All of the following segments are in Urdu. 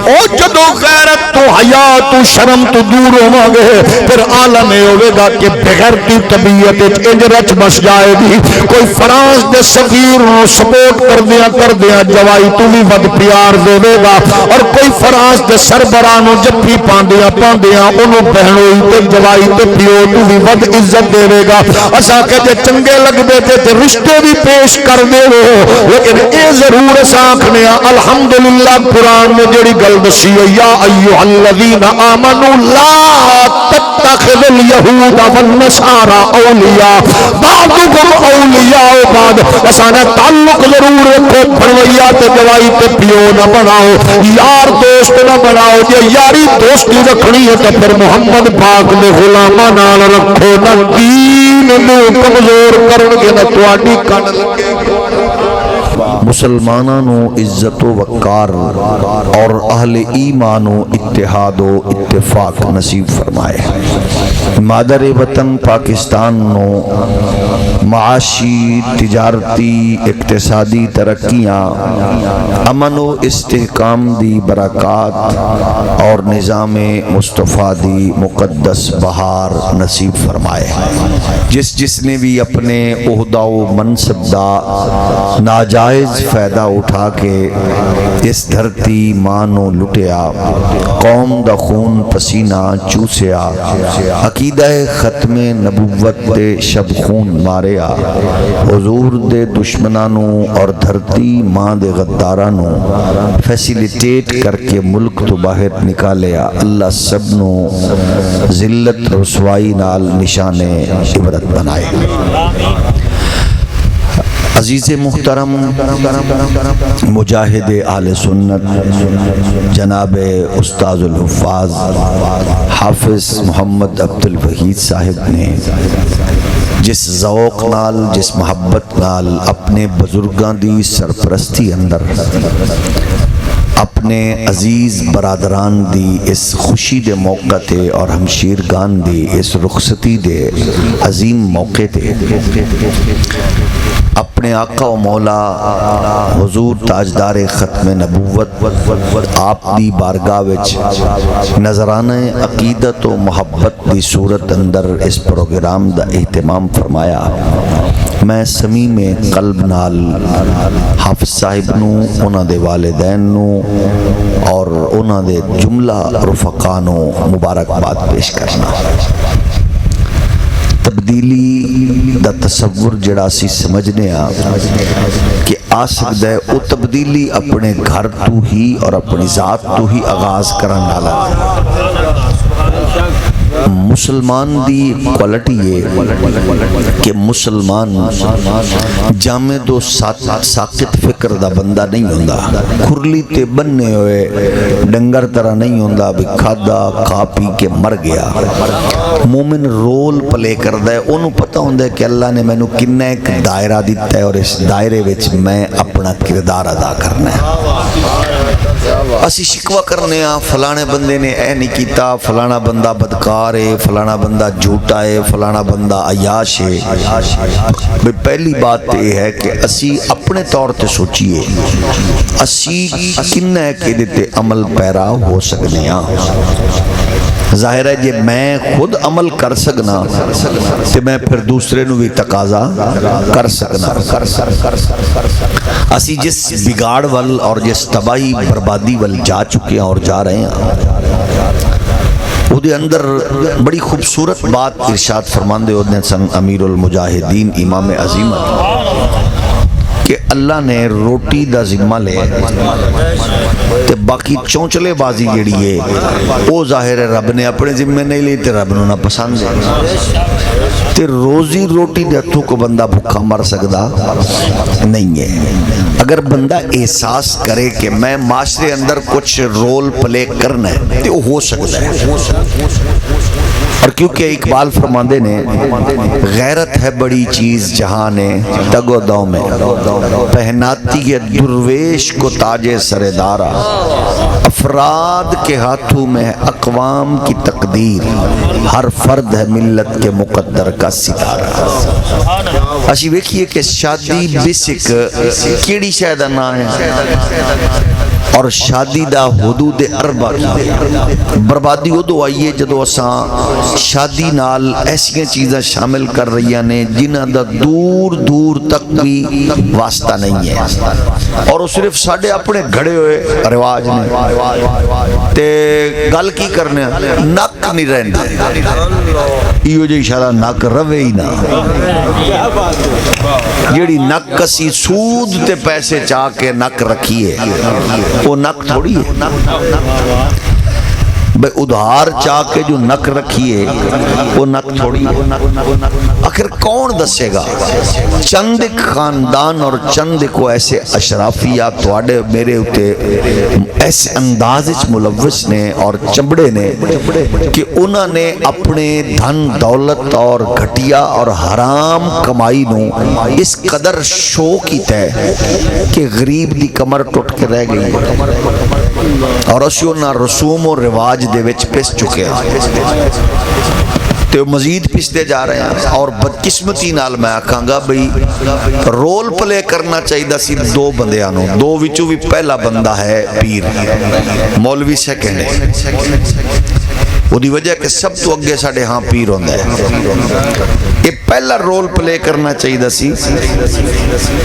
او جدو غیرت تو حیا تو شرم تو دور ہو گے پھر عالم ہوئے گا کہ بغیرتی طبیعت انج رچ بس جائے گی. کوئی فراز دے صغیر نو سپورٹ کر دیا جوائی تو بھی ود پیار دے گا اور کوئی فراز دے سربراہ نو جفی پاندیاں انہوں بہنوئی تے جوائی تے پیو تو بھی ود عزت دے گا. اسا کہ جے چنگے لگ دے تے رشتے بھی پیش کر دے لیکن اے ضرور ساکھنے الحمدللہ قرآن میں جڑی گل دسی ہے یا ایھا الذین آمنوا لا تتخذوا اليہود والنصارى اولیاء بعضهم اولیاء بعض. اسانے تعلق ضرور رکھو بھڑویا تے جوائی تے پیو نہ بناؤ یار دوست نہ بناؤ. جے یاری دوستی رکھنی ہے تو پھر محمد پاک دے غلاماں نال رکھو نہ دین نو کمزور کرنگے نہ تواڈی کن لگے. مسلمانوں نو عزت و وقار اور اہل ایمان و اتحاد و اتفاق نصیب فرمائے. مادر وطن پاکستان نو معاشی تجارتی اقتصادی ترقیاں امن و استحکام دی برکات اور نظام مصطفیٰ دی مقدس بہار نصیب فرمائے. جس نے بھی اپنے عہدہ و منصب دا ناجائز فائدہ اٹھا کے اس دھرتی مانو لٹیا قوم دا خون پسینہ چوسیا عقیدہ ختم نبوت دے شب خون ماریا حضور دے دشمنانوں اور دھرتی ماں دے غدارانوں فیسیلیٹیٹ کر کے ملک تو باہر نکالیا. اللہ سب نو ذلت رسوائی نال نشان عبرت بنائے. عزیز محترم مجاہد اہل سنت جناب استاذ الحفاظ حافظ محمد عبد الوحید صاحب نے جس ذوق نال جس محبت نال اپنے بزرگاں دی سرپرستی اندر اپنے عزیز برادران دی اس خوشی دے موقع تے اور ہمشیرگان دی اس رخصتی دے عظیم موقع تے اپنے آقا و مولا حضور تاجدار ختم نبوت آپ دی بارگاہ وچ نظرانہ عقیدت و محبت دی صورت اندر اس پروگرام دا اہتمام فرمایا. میں سمیم قلب نال حافظ صاحب نو انہاں دے والدین نو اور انہاں دے جملہ رفقا نو مبارکباد پیش کرنا. تبدیلی دا تصور جڑا سی سمجھنے کہ آ سکتا ہے او تبدیلی اپنے گھر تو ہی اور اپنی ذات تو ہی آغاز کرن والا. مسلمان دی کوالٹی ہے کہ مسلمان جامد و ساقط فکر دا بندہ نہیں ہوندا. کھرلی تے بننے ہوئے ڈنگر طرح نہیں ہوندا بھی کھادا کھا پی کے مر گیا. مومن رول پلے کردا ہے. انہوں پتہ ہوندا ہے کہ اللہ نے مینوں کنا ایک دائرہ دیتا ہے اور اس دائرے وچ میں اپنا کردار ادا کرنا ہے. اسی شکوہ کرنے فلانے بندے نے اے نہیں کیتا فلانا بندہ بدکار ہے فلانا بندہ جھوٹا ہے فلانا بندہ عیاش ہے. پہلی بات یہ ہے کہ اسی اپنے طور تے سوچیے اسی کنا ہے کہ دیتے عمل پیرا ہو سکنے ہیں. ظاہر ہے جی میں خود عمل کر سکنا تو میں پھر دوسرے نو بھی تقاضا کر سکنا. اسی جس بگاڑ وال اور جس تباہی بربادی وال جا چکے ہیں اور جا رہے ہیں وہ دے اندر بڑی خوبصورت بات ارشاد فرماندے ہوتے سن امیر المجاہدین امام عظیم کہ اللہ نے روٹی دا ذمہ لے تے باقی چونچلے بازی جڑی ہے وہ ظاہر ہے رب نے اپنے ذمہ نہیں لی تے رب نو نہ پسند ہے. تے روزی روٹی دے ہتھوں کو بندہ بھوکا مر سکدا نہیں ہے. اگر بندہ احساس کرے کہ میں معاشرے اندر کچھ رول پلے کرنا ہے تو ہو سکتا ہے. اور کیونکہ اقبال فرماندے نے غیرت ہے بڑی چیز جہاں نے تگ و دو میں پہناتی ہے درویش کو تاج سردارا افراد کے ہاتھوں میں اقوام کی تقدیر ہر فرد ہے ملت کے مقدر کا ستارہ. اسی ویکھیے کہ شادی بیسک کیڑی شاید نہ ہے اور شادی دا حدود اربع کی بربادی ادو آئی ہے جدو اساں شادی نال ایسی چیزیں شامل کر رہی ہیں جنہ دا دور دور تک بھی واسطہ نہیں ہے اور وہ صرف ساڑھے اپنے گھڑے ہوئے رواج نے تے گل کی کرنے نک نہیں رہنا ایو جی اشارہ نک روے ہی نہ جیڑی نک کسی سود تے پیسے چاہ کے نک رکھیے وہ نک تھوڑی ہے بھئی ادھار چاہ کے جو نک رکھیے وہ نک تھوڑی ہے آخر کون دسے گا چند خاندان اور چند کو ایسے اشرافیہ توڑے میرے ہوتے ایسے انداز ملوث نے اور چمڑے نے کہ انہوں نے اپنے دھن دولت اور گھٹیا اور حرام کمائی نو اس قدر شو کی تے کہ غریب دی کمر ٹوٹ کے رہ گئی اور اسیوں نہ رسوم و رواج دے وچ پس چکے ہیں تو مزید پستے جا رہے ہیں اور بدقسمتی نال میں آکھاں گا بھئی رول پلے کرنا چاہیے سی دو بندیاں نو دو وچوں بھی پہلا بندہ ہے پیر مولوی سیکنڈ ہے وہ دی وجہ کہ سب تو اگے ساڑھے ہاں پیر ہوندہ ہے یہ پہلا رول پلے کرنا چاہیے سی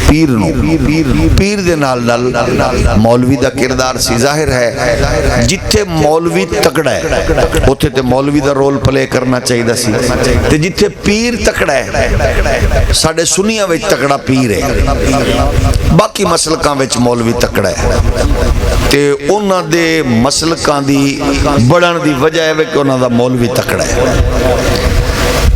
پیر نو پیر دے نال مولوی دا کردار سی ظاہر ہے جتھے مولوی تکڑا ہے اتھے تے مولوی دا رول پلے کرنا چاہیے سی تے جتھے پیر تکڑا ہے ساڑھے سنیاں وچ تکڑا پیر ہے باقی مسلکاں وچ مولوی تکڑا ہے تے انہاں دے مسلکاں دی بڑھن دی وجہ ہے کہ انہاں دا مولوی تکڑا ہے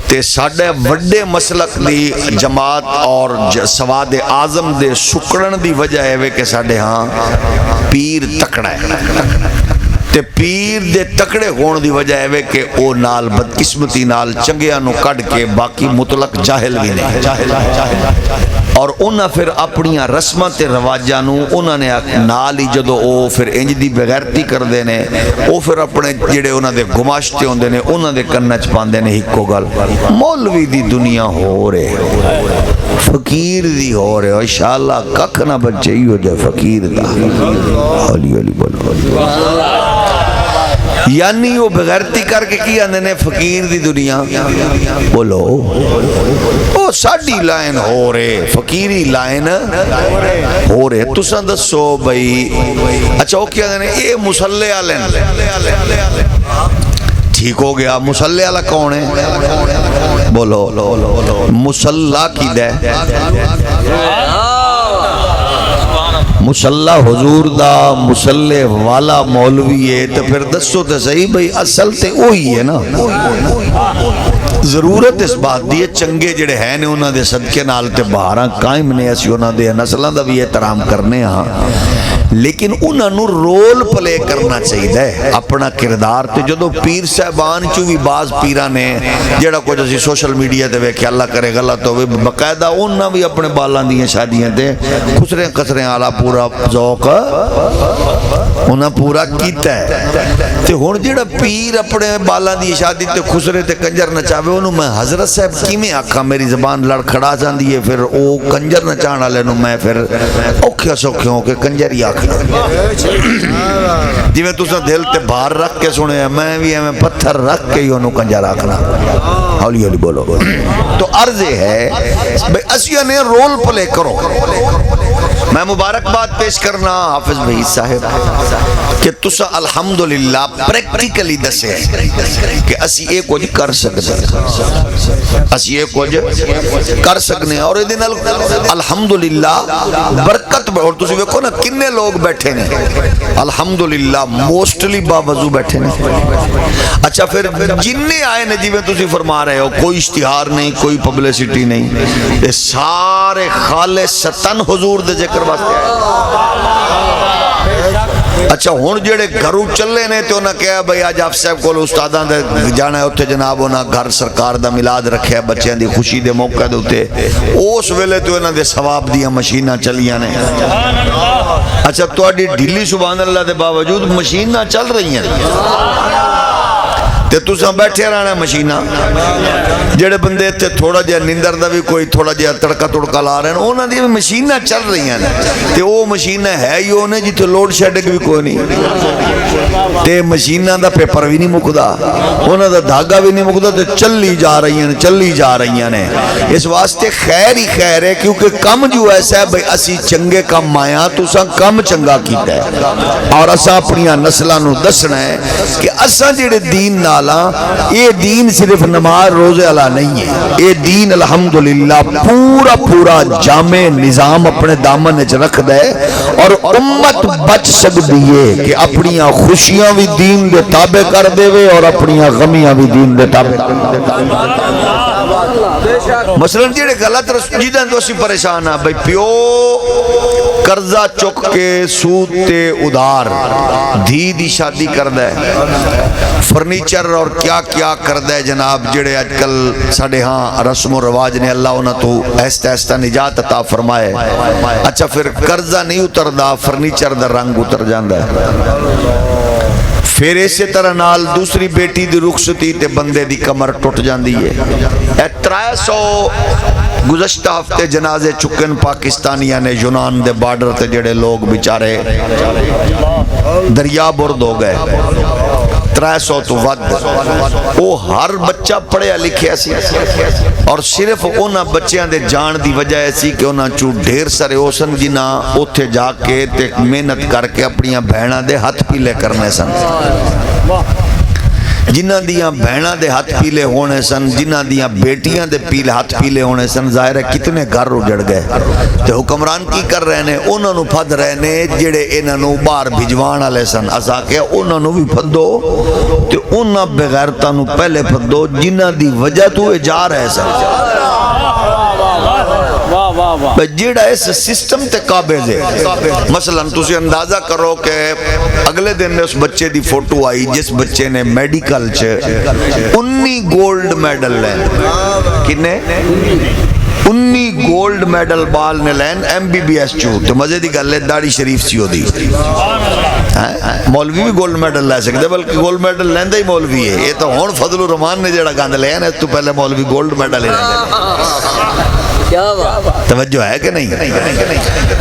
تے ساڑھے وڈے مسلک دی جماعت اور سواد اعظم دے سکڑن دی وجہ ہے کہ ساڑھے ہاں پیر تکڑا ہے تے پیر دے تکڑے ہون دی وجہ ہے کہ او نال بدقسمتی نال چنگیاں نو کڑ کے باقی مطلق جاہل بھی نہیں اور انہاں پھر اپنیاں رسمت رواجاں نو انہاں نے نال ہی جدو او پھر انج دی بغیرتی کر دینے او پھر اپنے جڑے انہاں دے گماشتے ہوں دینے انہاں دے کنچ پاندے نے ہکو گل مولوی دی دنیا ہو رہے فقیر دی ہو رہے انشاءاللہ کک نہ بچے ہی ہو جائے فقیر دا علی علی بولو یعنی وہ بغیرتی کر کے کیا نے فقیر دی دنیا بولو وہ ساڑھی لائن ہو رہے فقیری لائن ہو رہے تساں دسو بھئی اچھا وہ کیا نے اے مسلح آلین ٹھیک ہو گیا مسلح والا کون ہے بولو مسلح کی دے مسلح حضور دا مسلح والا مولوی ہے تو پھر دسو تو صحیح بھئی اصل تے وہی ہے نا ضرورت اس بات دی چنگے جڑے ہیں نے انہاں دے صدقے نال تے باہراں قائم نے اسی انہاں دے نسلاں دا بھی احترام کرنے ہاں لیکن انہاں نو رول پلے کرنا چاہیے اپنا کردار تے جدو پیر صاحبان چوں بھی بعض پیراں نے جڑا کچھ اسی سوشل میڈیا تے ویکھیا اللہ کرے غلط ہوئے باقاعدہ انہاں بھی اپنے بالاں دیاں شادیاں تے خسرے قصرے والا پورا ذوق انہاں پورا کیتا ہے تے ہن جڑا پیر اپنے بالاں دی شادی تے خسرے تے کنجر نچاوے انہوں میں حضرت صاحب کیویں آکھاں میری زبان لڑکھڑا جاندی ہے پھر او کنجر نچان والے نوں میں پھر اوکھے سوکھے ہو کے کنجر ہی جی میں تُسا دل تے بھار رکھ کے سنے ہیں میں بھی ہمیں پتھر رکھ کے ہی انہوں کنجا رکھنا ہولی ہولی بولو تو عرض ہے بھئی اسیہ نے رول پلے کرو میں مبارکباد پیش کرنا حافظ بھائی صاحب کہ تُسا الحمدللہ پریکٹیکلی دسے کہ اسی ایک کچھ کر سکتے اسی ایک کچھ کر سکنے اور دن الحمدللہ برکت اور تُسی ویکھو نا کنے لوگ بیٹھے نے الحمدللہ موسٹلی باوضو بیٹھے نے اچھا پھر جننے آئے نے جی میں تُسی فرما رہے ہو کوئی اشتہار نہیں کوئی پبلسٹی نہیں یہ سارے خالصتاً حضور دے ذکر واسطے آئے اچھا ہون جڑے گھروں چلے نے تو انہاں کہا بھئی آج آپ صاحب کو استاداں دے جانا ہے اتھے جناب انہاں گھر سرکار دا ملاد رکھے ہے بچیاں دی خوشی دے موقع دے ہوتے اس ویلے تو انہاں دے ثواب دیاں مشینہ چلیاں نے اچھا تو اڈی ڈھیلی سبحان اللہ دے باوجود مشینہ چل رہی ہیں تے تساں بیٹھے رہنا مشیناں جڑے بندے تے تھوڑا جہا نیندر دا بھی کوئی تھوڑا جہا تڑکا تڑکا لا رہے ہیں انہاں دی مشیناں چل رہی ہیں تے وہ مشیناں ہے ہی انہیں جتھے لوڈ شیڈنگ بھی کوئی نہیں تے مشیناں دا پیپر بھی نہیں مکدا انہاں دا دھاگا بھی نہیں مکدا تے چلی جا رہی ہیں اس واسطے خیر ہی خیر ہے کیونکہ کم جو ایسا ہے بھئی اسی چنگے کم آیا تساں کم چنگا کیتا ہے اور اساں اپنیاں نسلاں نو دسنا ہے کہ اساں جڑے دین نالاں یہ دین صرف نماز روزے والا نہیں ہے یہ دین الحمدللہ پورا جامع نظام اپنے دامن وچ رکھ دے اور امت بچ سکتی ہے کہ اپنیاں خوشیاں بھی دین دے تابع کر دے اور اپنیاں غمیاں بھی دین دے تابع کر دے مثلا جڑے غلط جیداں تو اسی پریشان ہاں بھئی پیو قرضہ چک کے سود تے ادھار دھی دی شادی کردہ ہے فرنیچر اور کیا کیا کردہ ہے جناب جڑے آج کل ساڑھے ہاں رسم و رواج نے اللہ انہاں تو ایستا ایستا نجات عطا فرمائے اچھا پھر قرضہ نہیں اتر دا فرنیچر دا رنگ اتر جاندہ ہے پھر اسی طرح نال دوسری بیٹی دی رخصتی تے بندے دی کمر ٹوٹ جاندی ہے 300 گزشتہ ہفتے جنازے چکن پاکستانیاں نے یونان دے بارڈر تے جڑے لوگ بیچارے دریا برد ہو گئے 300 تو ود وہ ہر بچہ پڑھیا لکھیا سی اور صرف انہاں بچیاں دے جان دی وجہ ایسی کہ انہاں چو ڈھیر سارے اوسن جنہاں اوتھے جا کے تے محنت کر کے اپنیاں بہناں دے ہاتھ پیلے کرنے سن جنہ دیاں بہناں دے ہاتھ پیلے ہونے سن جنہ دیاں بیٹیاں دے ہاتھ پیلے ہونے سن ظاہر ہے کتنے گھر اجڑ گئے تے حکمران کی کر رہے نے انہوں نے پھد رہے نے جڑے انہوں نے باہر بھجوان والے سن اسا کہ انہوں نے بھی پھدو تے انہاں بغیرتاں نو پہلے پھدو جنہ دی وجہ تو جا رہے سن جیڑا اس سسٹم تے قابض ہے مثلا تسی اندازہ کرو کہ اگلے دن نے اس بچے دی فوٹو آئی جس بچے نے میڈیکل چھے 19 گولڈ میڈل لین کنے 19 گولڈ میڈل بال نے لین MBBS چو تو مزے دی گلے داڑی شریف سی ہو دی مولوی بھی گولڈ میڈل لے سکتے بلکہ گولڈ میڈل لین دا ہی مولوی ہے یہ تو ہون فضل الرحمان نے جڑا گاندھ لے ہیں تو پہلے مولوی گولڈ میڈل ہی لیں توجہ ہے کہ نہیں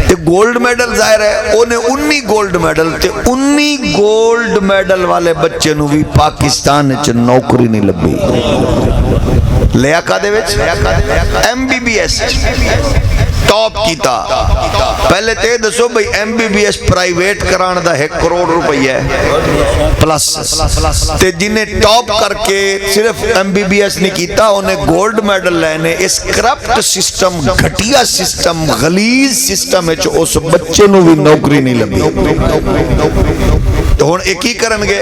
تے گولڈ میڈل ظاہر ہے انہیں 19 گولڈ میڈل تے 19 گولڈ میڈل والے بچے نو بھی پاکستان چ نوکری نہیں لبھی لیاقت دے وچ MBBS ٹاپ کیتا پہلے تے دسو بھئی MBBS پرائیویٹ کران دا 1 کروڑ روپیہ ہے پلس تے جنہیں ٹاپ کر کے صرف MBBS نہیں کیتا انہیں گولڈ میڈل لینے اس کرپٹ سسٹم گھٹیا سسٹم غلیظ سسٹم ہے جو اس بچے نو بھی نوکری نہیں لبھی تو ہون ایک ہی کرن گے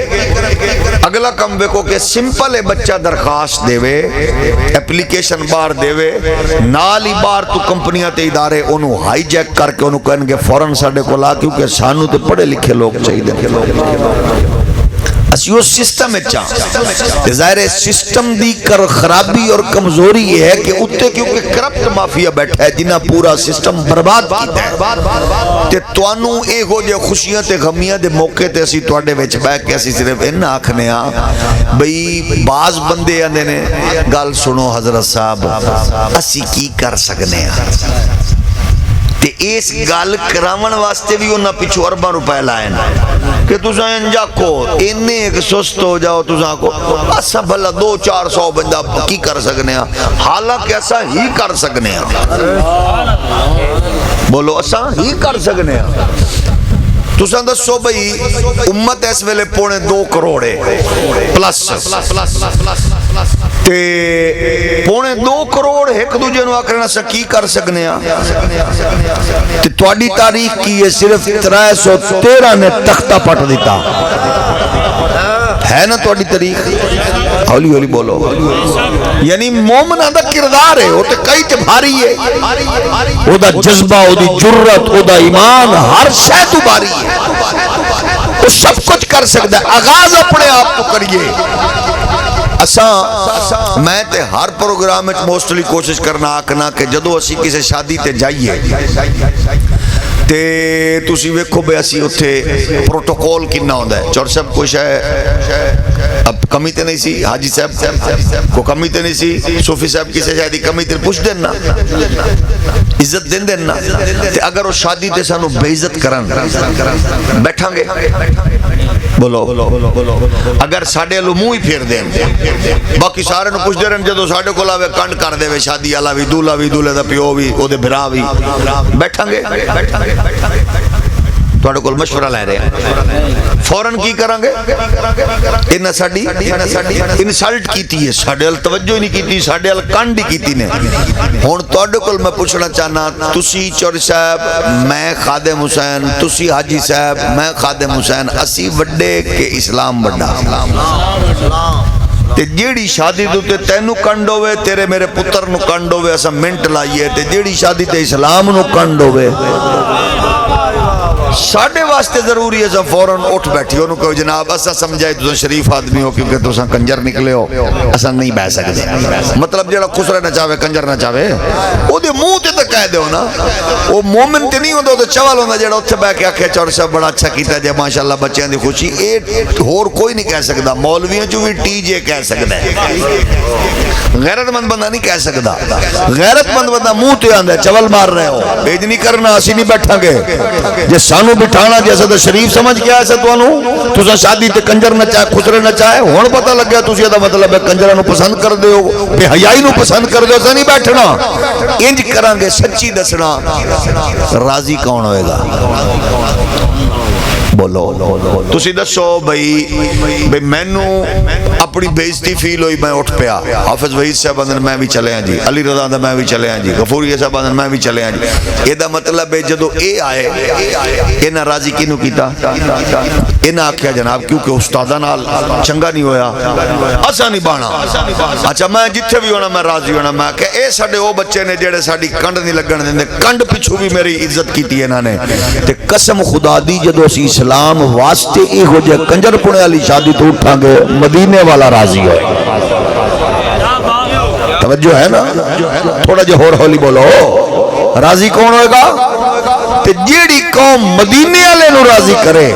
اگلا کم بے کو کہ سمپل بچہ درخواست دے وے اپلیکیشن بار دے وے نالی بار تو کمپنیاں تے ادارے انہوں ہائی جیک کر کے انہوں کہن گے فوراں ساڑے کو لا کیونکہ سانو تے پڑھے لکھے لوگ چاہیے اسیو سسٹم اچھا ظاہر سسٹم دی کر خرابی اور کمزوری یہ ہے کہ اتے کیونکہ کرپٹ مافیا بیٹھا ہے جنہ پورا سسٹم برباد کیتا ہے تے توانو اے ہو جے خوشیاں تے غمیاں دے موقع تے اسی توڑے ویچ بیک کے اسی صرف ان آکھنے ہاں بھئی بعض بندے آنے نے گال سنو حضرت صاحب اسی کی کر سکنے ہاں تے اس گال کرامن واسطے بھی انہا پیچھو ارباں روپے لائن کہ تُساں انجا کو انہیں ایک سست ہو جاؤ تُساں کو اسا بھلا 200-400 بندہ کی کر سکنے ہیں حالانکہ اسا ہی کر سکنے ہیں بولو اسا ہی کر سکنے ہیں تُساں دسو بھئی امت اس ویلے 2.5 کروڑ ہے پلس تے 2.5 کروڑ ایک دوجہ نو آکرنا سا کی کر سکنے ہیں تے توڑی تاریخ کی یہ صرف 313 نے تختہ پٹ دیتا ہے نا توڑی تاریخ ہولی ہولی بولو یعنی مومنہ دا کردار ہے وہ تے کئی تے بھاری ہے وہ دا جذبہ وہ دی جرت وہ دا ایمان ہر شے تو بھاری ہے وہ سب کچھ کر سکتا ہے آغاز اپنے آپ کو کریے میں تے ہر پروگرام میں موسٹلی کوشش کرنا آکنا کہ جدو اسی کسی شادی تے جائیے تے تُسی ویکھو بے اسی اتھے پروٹوکول کننا ہوندہ ہے چور سب کچھ ہے اب کمی تے نہیں سی حاجی صاحب کو کمی تے نہیں سی صوفی صاحب کسی شاید کمی تے پوچھ دینا عزت دین دینا تے اگر وہ شادی تے سانو بے عزت کرن بیٹھاں گے بولو اگر ساڑے لو منہ ہی پھیر دیں باقی سارے نو پوچھ دے رہے جدو ساڑے کو لاوے کنڈ کر دے وے شادی آلا بھی دولہ دا پیو بھی او دے بھرا بھی بیٹھاں گے توڑے کول مشورہ لے رہے ہیں فوراں کی کریں گے انہاں ساڑی انسلٹ کیتی ہے ساڑے ال توجہ ہی نہیں کیتی ساڑے ال کنڈ ہی کیتی نے ہون توڑے کول میں پوچھنا چاہنا تسی چوری صاحب میں خادم حسین تسی حاجی صاحب میں خادم حسین اسی وڈے کہ اسلام بڑا تے جیڑی شادی دوتے تینو کنڈ ہوئے تیرے میرے پتر نو کنڈ ہوئے اسا منٹ لائیے تے جیڑی شادی تے اسلام نو کنڈ ہوئے ساڑھے واسطے ضروری ہے فوراں اٹھ بیٹھی انہوں کہو جناب اسا سمجھائے تو شریف آدمی ہو کیونکہ تو سا کنجر نکلے ہو اسا نہیں بہ سکتے مطلب جڑا خسرے نہ چاہے کنجر نہ چاہے وہ دے منہ تے تو کہہ دے ہو نا وہ مومن تے نہیں ہوندہ وہ تو چوال ہوندہ جڑا اتھے بہ کے آکھے چور صاحب بڑا اچھا کیتا جائے ماشاءاللہ بچیاں دی خوشی ایک ہور کوئی نہیں کہہ سکتا مولویاں جو بھی ٹی جے کہہ سکتا ہے غیرت مند بندہ نہیں کہہ سکتا غیرت مند بندہ منہ تے آندہ چول مار رہے ہو بیج نہیں کرنا اسی نہیں بیٹھا گے جے سانو بٹھانا جیسا تو شریف سمجھ گیا ایسا تو انہوں تو سا شادی تے کنجر نہ چاہے خسرے نہ چاہے ہون پتہ لگ گیا تو سیدھا مطلب ہے کنجرہ نو پسند کر دے ہو بے حیائی نو پسند کر دے ہو نہیں بیٹھنا انج کرانگے سچی دسنا راضی کون ہوئے گا بولو تسی دسو بھئی میں نو اپنی بیزتی فیل ہوئی میں اٹھ پیا حافظ وحید صاحب اندر میں بھی چلے ہیں جی علی رضا اندر میں بھی چلے ہیں جی غفوری صاحب اندر میں بھی چلے ہیں جی یہ دا مطلب ہے جدو اے آئے اینا راضی کینو کیتا اینا آکھیا جناب کیونکہ استادہ نال چنگا نہیں ہویا اسا نہیں بانا اچھا میں جتھے بھی ہونا میں راضی ہونا میں کہ اے ساڑے او بچے نے جیڑے ساڑی کنڈ نہیں لگن دیندے کنڈ پچھو بھی میری عزت کیتی ہے انہوں نے تے قسم خدا دی جدو اسی اسلام واسطے ای ہو جائے کنجر پڑے والی شادی تو اٹھاں گے مدینے والا راضی ہوئے توجہ ہے نا تھوڑا جو ہور ہولی بولو راضی کون ہوئے گا تے جیڑی قوم مدینے والے نو راضی کرے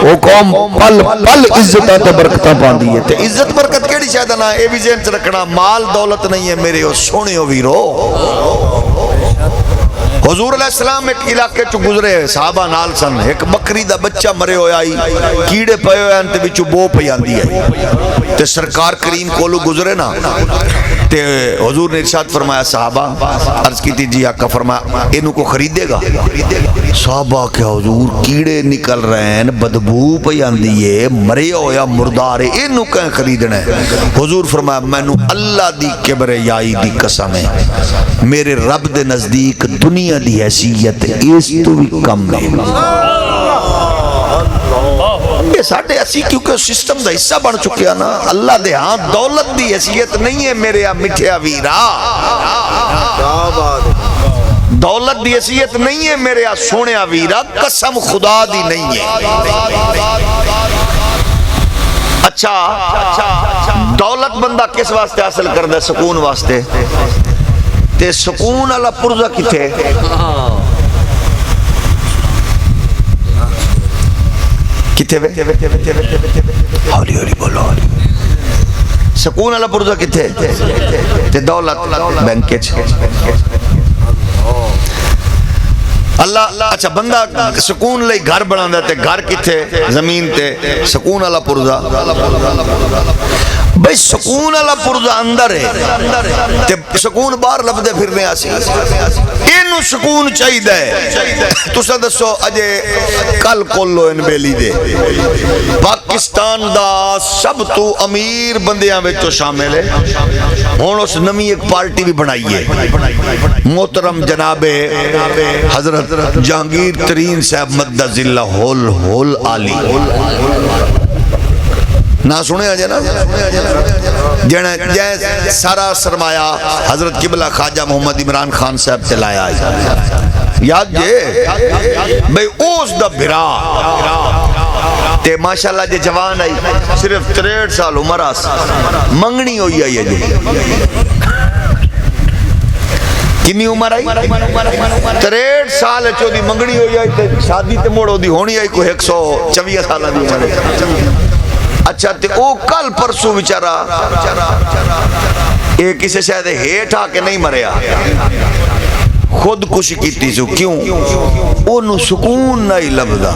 وہ قوم پل پل عزتاں تے برکتاں پاندی ہے تے عزت برکت کیڑی شاید نہ اے بھی ذہن چ رکھنا مال دولت نہیں ہے میرے سونے ویرو حضور علیہ السلام ایک علاقے چو گزرے صحابہ نال سن ایک بکری دا بچہ مرے ہویا آئی کیڑے پے ہویا انتے بچو بو پہ آندی ہے تے سرکار کریم کولو گزرے نا تے حضور نے ارشاد فرمایا صحابہ عرض کی تھی جی آقا فرمایا انہوں کو خریدے گا صحابہ کیا حضور کیڑے نکل رہے ہیں بدبو پہ آندی ہے مرے ہویا مردار ہے انہوں کہیں خریدنا ہے حضور فرمایا میں نو اللہ دی کبر یائی دی قسم ہے میرے رب دے نزدیک دنیا دی حیثیت اس تو بھی کم ہے یہ ساڑھے اسی کیونکہ سسٹم دا حصہ بن چکے نا اللہ دے ہاں دولت دی حیثیت نہیں ہے میرے مٹھیا ویرا دولت دی حیثیت نہیں ہے میرے سونے ویرا قسم خدا دی نہیں ہے اچھا دولت بندہ کس واسطے حاصل کر دے سکون واسطے تے سکون اللہ پرزہ کی تھے کتے وے ہولی ہولی بولو سکون اللہ پرزہ کی تھے تے دولت بینکے چھے اللہ اچھا بندہ سکون لئی گھر بنا دیتے گھر کی تھے زمین تے سکون اللہ پرزہ بھئی سکون اللہ پرزہ اندر ہے تے سکون بار لفظے پھرنے آسی انہوں سکون چاہی دے تو سا دسو اجے کل کولو ان بیلی دے پاکستان دا سب تو امیر بندیاں میں تو شامل ہے ہون اس نمی ایک پارٹی بھی بنائیے محترم جناب حضرت جہانگیر ترین صاحب مدد اللہ ہول آلی نہ سنے آجے نا جائے سارا سرمایہ حضرت قبلہ خواجہ محمد عمران خان صاحب چلایا آئی یاد جے بھئی اوز دا بھرا تے ماشاءاللہ جے جوان آئی صرف 63 سال عمر آس منگنی ہوئی آئی ہے جے کنی عمر آئی 63 سال چودی منگنی ہوئی آئی تے شادی تے موڑ ہو دی ہونی آئی کو 124 سالہ دی عمر اچھا تے او کل پرسوں بیچارہ اے کسی شاید ہیٹ آ کے نہیں مریا، خودکشی کیتی سو، کیوں؟ انہوں سکون نہیں لبدا۔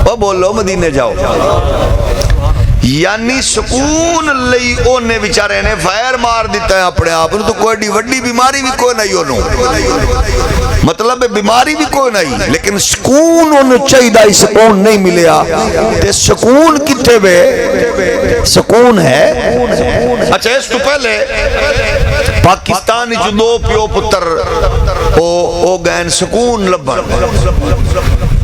او بولو مدینے جاؤ، یعنی سکون لئی اونے بیچارے نے فائر مار دیتا ہے اپنے آپ، تو کوئی وڈی بیماری بھی کوئی نہیں انہوں، مطلب بیماری بھی کوئی نہیں، لیکن سکون انہوں چاہیدہ ہی سکون نہیں ملیا۔ تے سکون کتے بے سکون ہے۔ اچھا اس تو پہلے پاکستانی جو دو پیو پتر او گئن سکون لبن،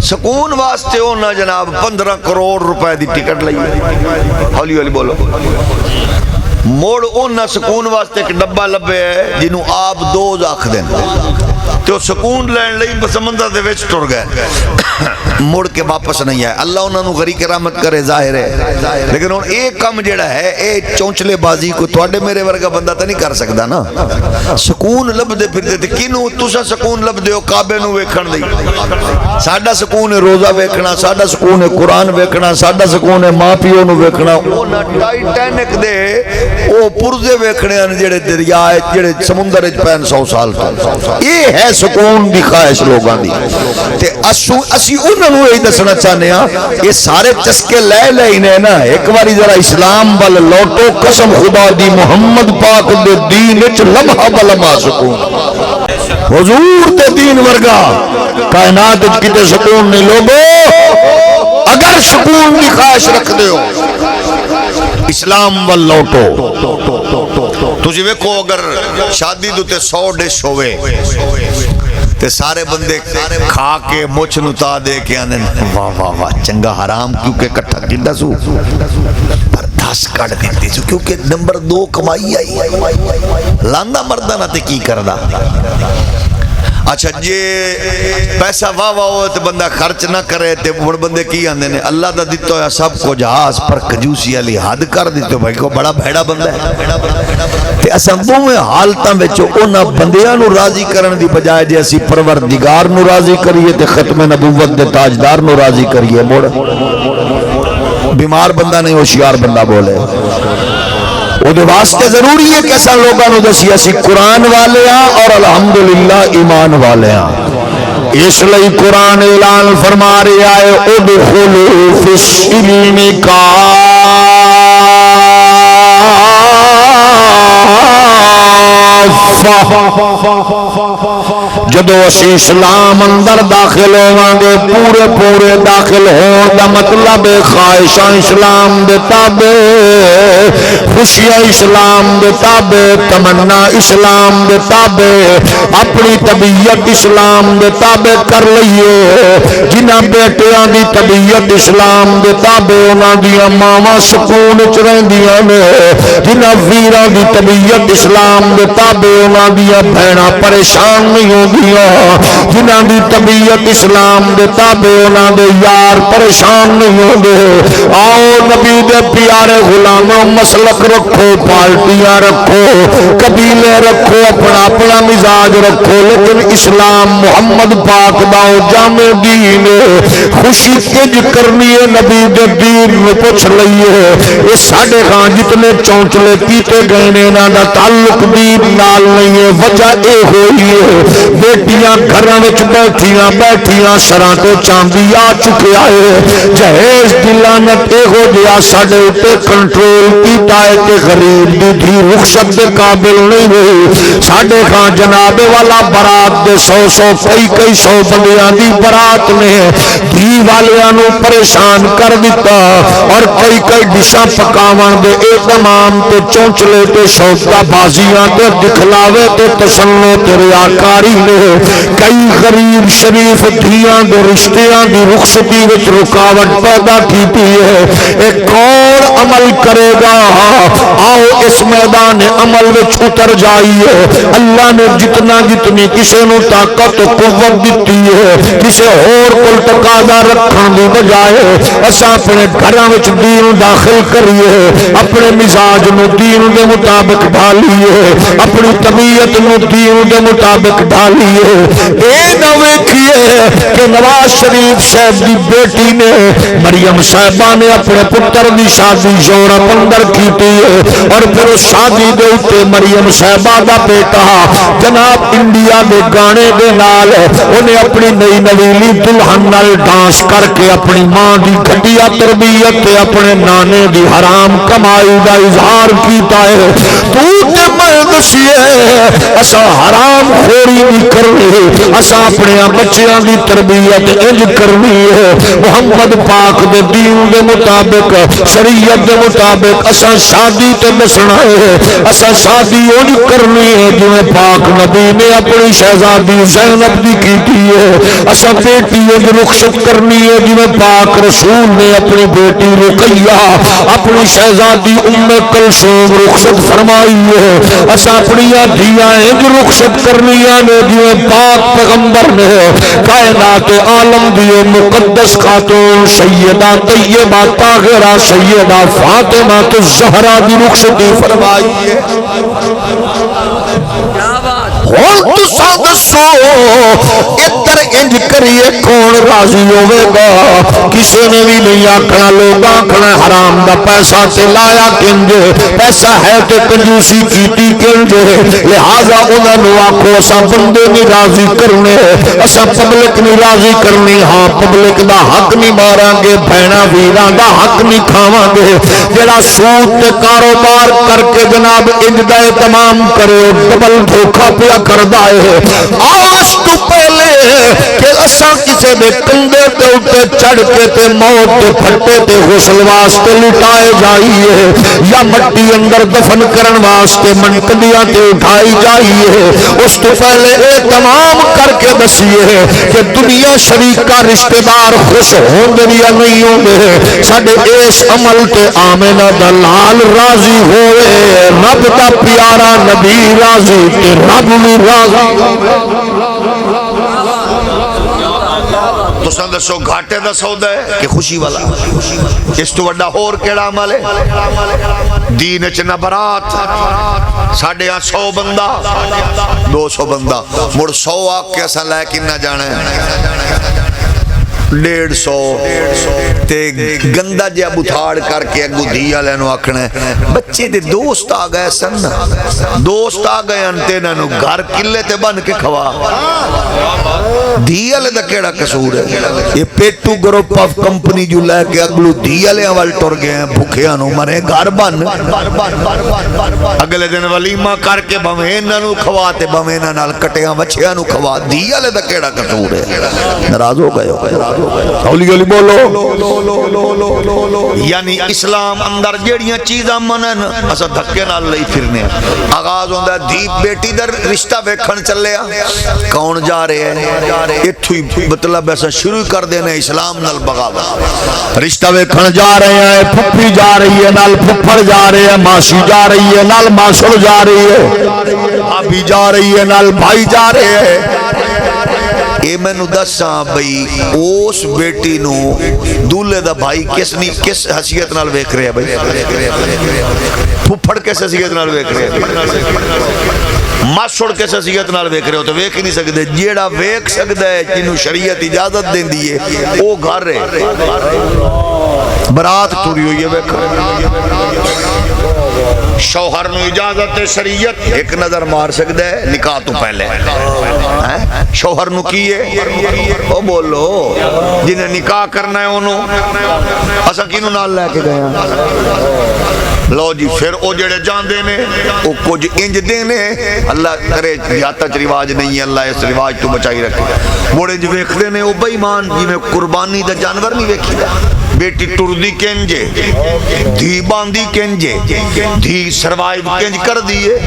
سکون واسطے ہونا جناب 15 کروڑ روپے دی ٹکٹ لئی، ہولی ہولی بولو، موڑ اونا سکون واسطے ایک ڈبہ لبے ہے جنہوں آپ دوز آکھ دیں، تو سکون لین لئی سمندر دے وچ ٹر گئے، مڑ کے واپس نہیں آئے۔ اللہ انہوں نے غریق رحمت کرے، ظاہر ہے، لیکن ان ایک کم جڑا ہے اے چونچلے بازی کو تواڈے میرے ورگا بندہ تا نہیں کر سکدا نا۔ سکون لب دے پھر دے کینوں تسا سکون لب دے ہو کعبے نو ویکھن دی، ساڈا سکون ہے روزہ ویکھنا، ساڈا سکون ہے قرآن ویکھنا، ساڈا سکون ہے ماں پیو نو ویکھنا، او نہ ٹائٹینک دے او پرزے ویکھنے ہیں جڑے دریا جڑے سمندر وچ پین 100 سال تک، یہ ہے سکون دی خواہش لوگاں دی۔ تے اسی انہاں نوں یہ دسنا چاہنے ہاں یہ سارے چسکے لے لینے نا، ایک باری ذرا اسلام بل لوٹو، قسم خدا دی محمد پاک دے دین وچ لمحہ بلمحہ سکون، حضور تے دین ورگا کائنات وچ کتے سکون نہیں۔ لوگو اگر سکون دی خواہش رکھ دے ہو اسلام وال لوٹو، تجھے ویکھو اگر شادی دوتے 100 ڈش ہوئے تے سارے بندے کھا کے مچھ نتا دے کے آنے واہ واہ واہ چنگا حرام کیونکہ کٹھا کیندہ سو پر 10 کٹ دیتی سو کیونکہ نمبر 2 کمائی آئی، لاندہ مردہ نہ تے کی کردہ۔ اچھا جے پیسہ واہ واہ ہوئے تو بندہ خرچ نہ کرے تے بڑ بندے کی آندے نے اللہ دا دیتو ہے سب کو جہاز پر کجوسی علی حد کر دیتو بھائی کو بڑا بھیڑا بندہ ہے۔ تے اساں دوویں حالتاں وچ انہاں بندیاں نو راضی کرن دی بجائے جے اسی پروردگار نو راضی کریے تے ختم نبوت دے تاجدار نو راضی کریے، مڑ بیمار بندہ نہیں ہوشیار بندہ بولے۔ وہ دے واسطے ضروری ہے کہ ایسا لوگاں نو دسی اسی قرآن والے ہاں اور الحمدللہ ایمان والے ہاں۔ اس لئی قرآن اعلان فرما رہا ہے ادخلوا فی السلم جدو اسی اسلام اندر داخل ہوانگے پورے پورے داخل ہون دا مطلب خواہشاں اسلام دے تابع، خوشیاں اسلام دے تابع، تمنا اسلام دے تابع، اپنی طبیعت اسلام دے تابع کر لئیے۔ جنہ بیٹیاں دی طبیعت اسلام دے تابع انہاں دیاں ماواں سکون وچ رہندیاں نے، جنہ ویراں دی طبیعت اسلام دے تابع انہاں دیاں بہناں پریشان نہیں ہوندیاں، جنہاں دی طبیعت اسلام دے تابع انہاں دے یار پریشان نہیں ہوندے۔ آؤ نبی دے پیارے غلاموں مسلک رکھو، پارٹیاں رکھو، قبیلے رکھو، اپنا اپنا مزاج رکھو، لیکن اسلام محمد پاک دا جامع دین خوشی کج کرنی ہے نبی دے دین میں پوچھ لئیے۔ یہ ساڑھے خان جتنے چونچلے کیتے گئے نے انہاں دا تعلق دین نال نہیں ہے، وجہ اے ہوئی ہے بیٹیاں گھراں وچ بیٹھیاں سراں تو چاندی آ چکے آئے، جہیز دلانت اے ہو جیا ساڑھے اتے کنٹرول کیتا ہے کہ غریب دی دھی رخصت دے قابل نہیں ہوئی۔ ساڑھے خان جناب والا برات دے 100 کئی 100 بندیاں دی برات نے دھی والیاں نو پریشان کر دیتا، اور کئی ڈشاں پکاون دے اے تمام تے چونچلے تے شوقہ بازیاں تے دکھلاوے تے تسنو تے ریاکاری نے کئی غریب شریف دھیاں دے رشتیاں دی رخصتی وچ رکاوٹ پیدا کیتی ہے۔ ایک کون کون عمل کرے گا؟ آؤ اس میدان عمل میں اتر جائیے. اللہ نے جتنی کسی نو طاقت قوت دیتی ہے کسی اور کو تقاضا رکھن دی بجائے اساں اپنے گھراں وچ دین داخل کریے, اپنے مزاج نو دین دے مطابق ڈالیے, اپنی طبیعت نو دین دے مطابق ڈالیے. اے نہ ویکھیے کہ نواز شریف صاحب دی بیٹی نے مریم صاحبہ نے اپنے پتر دی شادی یورپ اندر کیتی ہے اور پھر اس شادی دے اوتے مریم صاحبہ دا بیٹا جناب انڈیا دے گانے دے نال انہیں اپنی نئی نویلی دلہن نال ڈانس کر کے اپنی ماں دی گھٹیا تربیت تے اپنے نانے دی حرام کمائی دا اظہار کیتا ہے. تو تے میں دسیے اسا حرام خوری نہیں کرنی, اسا اپنے بچیاں دی تربیت انج کرنی ہے محمد پاک دے دین دے مطابق شریعت دے مطابق. اسا شادی تے دسنا ہے, اسا شادی انج کرنی ہے جویں پاک نبی نے اپنی شہزادی زینب دی کیتی ہے. اسا بیٹی انج رخصت کرنی ہے جویں پاک رسول نے اپنی بیٹی رقیہ اپنی شہزادی ام کلثوم رخصت فرمائی ہے. اسا اپنی دھیاں انج رخصت کرنیاں نے جویں پاک پیغمبر نے کائنات عالم دی مقدس خاتون سیدہ طیبہ طاہرہ سیدہ فاطمہ الزہرا دی رخصتی فرمائی ہے. ہوں تساں دسو ادھر انج کریے کون راضی ہوے گا؟ کسی نے بھی نہیں آکھنا, لوگ آکھنا حرام دا پیسہ تے لایا کنج, پیسہ ہے تے کنجوسی کیتی کنج, لہذا انہاں نو آکھو اساں بندے نہیں راضی کرنے, اساں پبلک نہیں راضی کرنی. ہاں پبلک دا حق نہیں ماراں گے, بہنا ویراں دا حق نہیں کھاواں گے. جڑا سود تے کاروبار کر کے جناب انج دا تمام کرے ڈبل دھوکا پیا کردا ہے. آج تو پہلے کہ اساں کسے دے کندھے تے اوتے چڑھ کے تے موت دے پھٹے تے غسل واسطے لٹائے جائیے یا مٹی اندر دفن کرن واسطے منقدیاں تے اٹھائی جائیے, اس تو پہلے اے تمام کر کے دسیے کہ دنیا شریکہ رشتہ دار خوش ہوندے یا نہیں ہوندے, ساڈے اس عمل تے آمنہ دا لال راضی ہوئے, رب دا پیارا نبی راضی تے رب بھی راضی. تو دسو گھاٹے دا سودا ہے کہ خوشی والا؟ اس تو وڈا ہور کیڑا عمل ہے؟ دین وچ نہ برات 150 بندہ 200 بندہ مڑ 100 آ کے اساں لے کے نہ جانا ہے 150 تے گندا جہا بتھاڑ کر کے اگو دھی والے نو آکھنا ہے بچے دے دوست آ گئے سن, دوست آ گئے انتے انہاں نو گھر کلے تے بن کے کھوا. دھی والے دا کیڑا قصور ہے؟ یہ پیٹو گروپ آف کمپنی جو لے کے اگلو دھی والے وال ٹر گئے ہیں, بھوکھیاں نو مرے گھر بن, اگلے دن ولیمہ کر کے بھویں انہاں نو کھوا تے بھویں انہاں نال کٹیاں بچیاں نو کھوا. دھی والے دا کیڑا قصور ہے؟ ناراض ہو گئے ہولی ہولی بولو. یعنی اسلام اندر جیڑیاں چیزاں منن اسا دھکے نال لئی پھرنے. آغاز ہوندا ہے دھی بیٹی دا رشتہ ویکھن چلے آ, کون جا رہے ہیں ایتھوں ہی مطلب ایسا شروع کر دینے اسلام نال بغاوت. رشتہ ویکھن جا رہے ہیں, پھپھی جا رہی ہے نال پھپھڑ جا رہے ہیں, ماسی جا رہی ہے نال ماسڑ جا رہی ہے, بھابی جا رہی ہے نال بھائی جا رہے ہیں. اے میں نو دساں بھئی اس بیٹی نو دولے دا بھائی کس حیثیت نال ویکھ رہے ہیں بھئی؟ پھپھڑ کس حیثیت نال ویکھ رہے ہیں؟ ماسڑ کس حیثیت نال ویکھ رہے ہو؟ تو ویکھ ہی نہیں سکدے. جیڑا ویکھ سکدا ہے جنوں شریعت اجازت دیندی ہے او گھر ہے, برات ٹری ہوئی ہے ویکھو. شوہر نو اجازت شریعت ایک نظر مار سکدا ہے نکاح تو پہلے. شوہر نو کی ہے او بولو جنہیں نکاح کرنا ہے انہوں اسا کینوں نال لے کے گئے ہیں. لو جی پھر او جڑے جان دینے او کچھ انج دینے, اللہ کرے جاتا چ رواج نہیں ہے, اللہ اس رواج تو بچائی رکھے. موڑے جو ویکھ دینے او بے ایمان جی میں قربانی دا جانور نہیں ویکھی دا, بیٹی ٹردی کنجے دھی باندھی کنجے دھی سروائیو کنج کر دیئے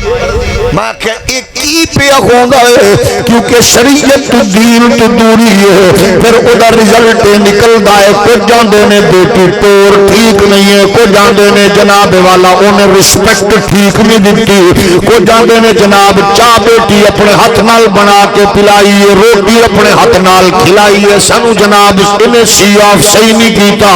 میں کہ ایک کی پہ ہوندہ ہے کیونکہ شریعت دین تو دوری ہے پھر ادھر رزلٹ نکل دائے کو جاندے نے بیٹی ٹور ٹھیک نہیں ہے کو جاندے نے جناب والا انہیں رسپیکٹ ٹھیک نہیں دیتی کو جاندے نے جناب چاہ بیٹی اپنے ہاتھ نال بنا کے پلائی ہے روٹی اپنے ہاتھ نال کھلائی ہے سنو جناب انہیں سیاف صحیح نہیں کیتا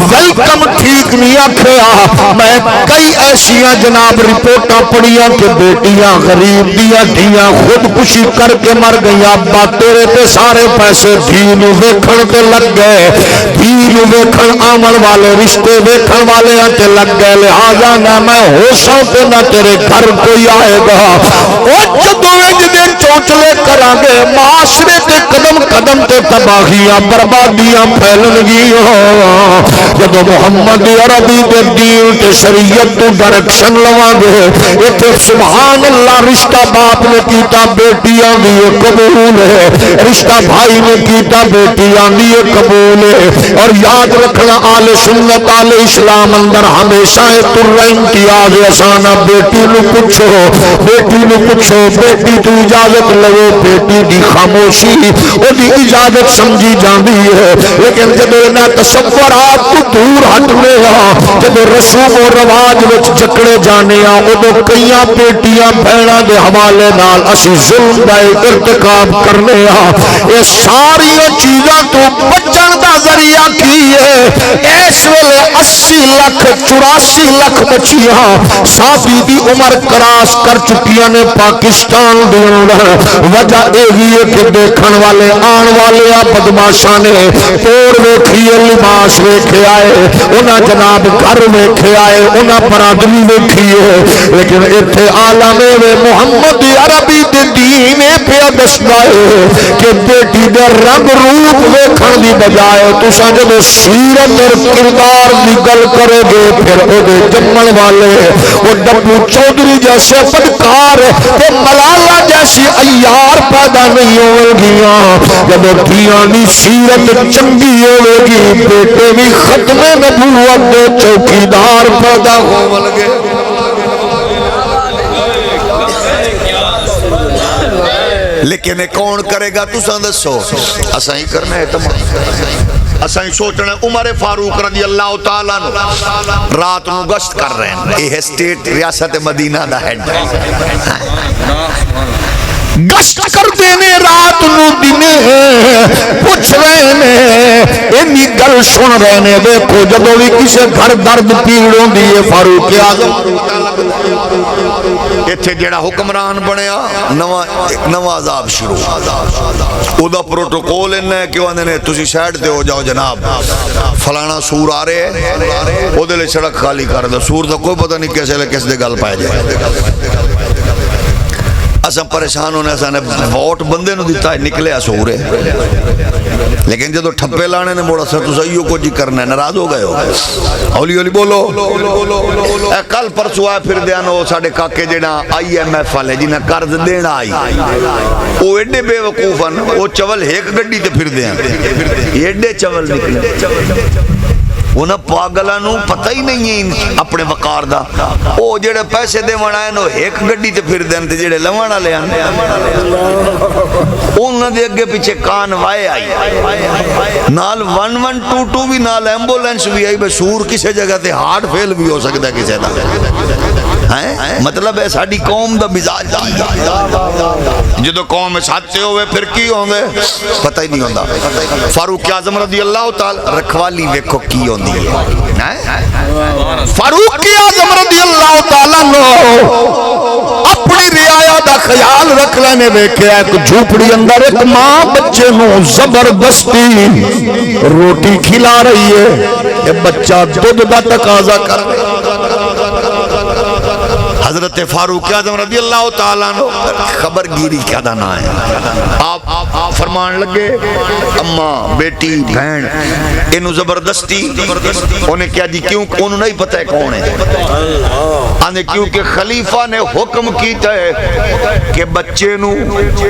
ویلکم ٹھیک نہیں آکھیا میں کئی ایسیاں جناب رپورٹاں پڑھیاں کہ بیٹیاں غریب دیاں دھیاں خودکشی کر کے مر گئی ابا تیرے تے سارے پیسے دین ویکھن تے لگ گئے دین ویکھن آمن والے رشتے ویکھن والے تے لگ گئے لہذا نہ میں ہوشاں تے نہ تیرے گھر کوئی آئے گا او جدوں جدے چونچلے کراں گے معاشرے تے قدم قدم تے تباہیاں بربادیاں پھیلن گیاں جدوں محمد عربی دے دین تے شریعت تو ڈائریکشن لواں گے ایتھے سبحان اللہ رشتہ باپ نے کیتا بیٹیاں بھی قبول ہے رشتہ بھائی نے کیتا بیٹیاں بھی قبول ہے اور یاد رکھنا آل سنت آل اسلام اندر ہمیشہ تر امتیاز اسانا بیٹی نو پوچھو بیٹی تو اجازت لو بیٹی دی خاموشی او دی اجازت سمجھی جاندی ہے لیکن جب انہاں تصورات تو دور ہٹنے ہاں جب رسوم و رواج وچ جکڑے جانے ہاں ادو کئیاں بیٹیاں بہناں دے حوالے نال اسی ظلم دا ارتکاب کرنے ہاں یہ ساری چیزاں تو بچن دا ذریعہ کی ہے اس ویلے 80 لاکھ 84 لاکھ بچیاں شادی دی عمر کراس کر چکیاں نے پاکستان دے اندر وجہ یہی ہے کہ دیکھن والے آن والے بدماشاں نے توڑ ویکھیے لباس ویکھے آئے انہاں جناب گھر ویکھے آئے انہاں برادری ویکھیے لیکن ایتھے عالم محمد عربی دے دین پہ دسدا ہے کہ بیٹی دے رنگ روپ ویکھن دی بجائے تساں جدوں سیرت اور کردار دی گل کرو گے پھر او دے جمن والے او ڈبو چودھری جیسے بدکار تے ملالہ جیسی عیار پیدا نہیں ہو گیاں جب دھیاں دی سیرت چنگی ہوے گی بیٹے بھی ختم نبوت دے چوکیدار پیدا ہون گے لیکن کون کرے گا تساں دسو اساں ہی کرنا ہے تمام اساں ہی سوچنا عمر فاروق رضی اللہ تعالیٰ رات نو گشت کر رہے ہیں یہ اسٹیٹ ریاست مدینہ دا ہیڈ ہے گشت کر دینے رات نو دینے پوچھ رہے نے اینی گل سن رہے نے دیکھو جدو بھی کسے گھر درد پیڑوں دیئے فاروق اعظم ایتھے جیڑا حکمران بنیا نواں عذاب شروع او دا پروٹوکول انہا ہے کہ وہ نے تسی سائڈ تے ہو جاؤ جناب فلانا سور آ رہے ہیں او دے لے سڑک خالی کر دو سور دا کوئی پتہ نہیں کیسے لے کس دے گل پائے جائے اساں پریشان ہونے اساں نے ووٹ بندے نو دیتا ہے نکلے سور ہے لیکن جدو ٹھپے لانے نے موڑا سا تو سہیوں کو جی کرنا ہے ناراض ہو گئے ہو اولی اولی بولو اے کل پرسو آئے پھر دیانو ساڑھے کاکے جینا آئی ایم ایف والے جنہ قرض دینا آئی وہ ایڈے بے وقوفن وہ چول ایک گڈی تے پھر دیاں ایڈے چول نکلے انہاں پاگلانوں پتہ ہی نہیں ہے اپنے وقار دا او جڑے پیسے دے منائے نو ایک گڈی تے پھر دین تے جڑے لوانا لے آنے انہاں دے اگے پیچھے کان وائے آئی نال 1122 بھی نال ایمبولنس بھی آئی بے سور کسے جگہ تے ہارٹ فیل بھی ہو سکتا ہے کسے دا مطلب ہے ساڑی قوم دا مزاج جدو قوم ساتھے ہوئے پھر کی ہوں گے پتہ ہی نہیں ہوندہ فاروق اعظم رضی اللہ تعالی رکھوالی ویکھو کی ہوندی فاروق اعظم رضی اللہ تعالیٰ نو اپنی رعایا دا خیال رکھ لینے ویکھے ایک جھوپڑی اندر ایک ماں بچے نو زبردستی روٹی کھلا رہی ہے یہ بچہ دودھ دا تقاضا کر حضرت فاروق اعظم رضی اللہ تعالیٰ خبر گیری کیا دانا ہے آپ آپ فرمان لگے اماں بیٹی بہن انہوں زبردستی انہیں کیا جی کیوں انہوں نہیں پتہ ہے کون ہے آنے کیونکہ خلیفہ نے حکم کیتا ہے کہ بچے نو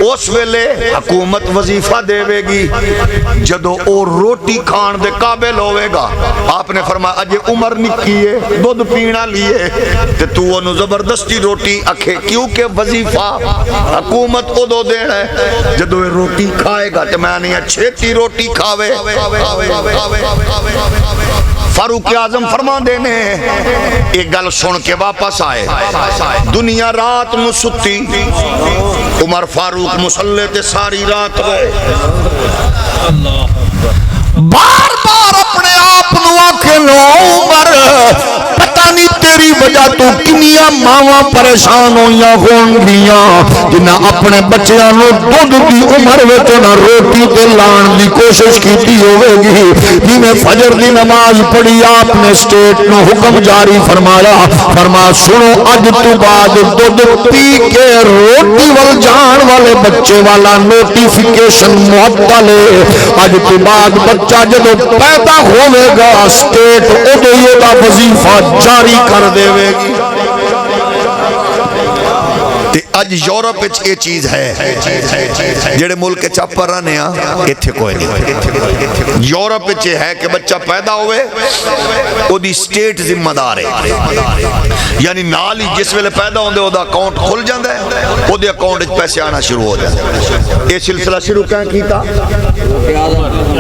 اس ویلے حکومت وظیفہ دے وے گی جدو او روٹی کھان دے قابل ہوئے گا آپ نے فرمایا اجے عمر نکی ہے دودھ پینا لیے تے تو انہوں زبردستی روٹی اکھے کیونکہ وظیفہ حکومت او دو دینا ہے جدو روٹی کھائے گا تے میں نہیں چھیتی روٹی کھاوے فاروق اعظم فرما دینے ایک گل سن کے واپس آئے دنیا رات نو ستی عمر فاروق مصلی تے ساری رات ہوئے بار بار اپنے آپ نو آنکھیں نو عمر پتہ نہیں تیری وجہ تو کنیاں ماواں پریشان ہویاں ہون گیاں جنہاں اپنے بچیاں نو دودھ دی عمر وچ نہ روٹی تے لان دی کوشش کیتی ہوے گی جویں فجر دی نماز پڑھی آپ نے اسٹیٹ نو حکم جاری فرمایا فرما سنو اج تو بعد دودھ پی کے روٹی ول جان والے بچے والا نوٹیفیکیشن معطل ہے اج تو بعد بچہ جدو پیدا ہوے گا اسٹیٹ ادھے دا وظیفہ جاری کر دے گی تے اج یورپ وچ یہ چیز ہے جڑے ملک چاپر رہنے ایتھے کوئی نہیں یورپ وچ ہے کہ بچہ پیدا ہوئے او دی سٹیٹ ذمہ دار ہے یعنی نال ہی جس ویلے پیدا ہوندے او دا اکاؤنٹ کھل جاندا ہے او دے اکاؤنٹ وچ پیسے آنا شروع ہو جاندے ہیں یہ سلسلہ شروع کہاں کیتا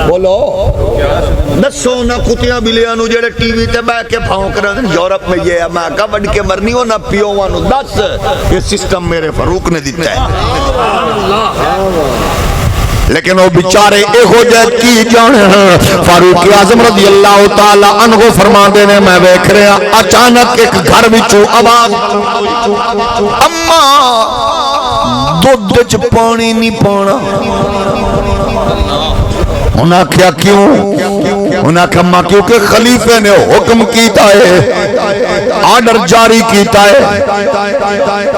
بولو دسو نہ کتیاں بلیاں نو جڑے ٹی وی تے بیٹھ کے بھونک رہے ہیں یورپ میں یہ ہے میں کہا بڑھ کے مرنی ہو نہ پیو وانو دس یہ سسٹم میرے فاروق نے دیتا ہے لیکن وہ بیچارے ایہو جے کی جان فاروق اعظم رضی اللہ تعالی عنہ فرما دینے میں دیکھ رہا اچانک ایک گھر وچوں آواز اماں دودھ وچ پانی نہیں پانا انہاں کیا کیوں انہاں کہا کیونکہ خلیفے نے حکم کیتا ہے آرڈر جاری کیتا ہے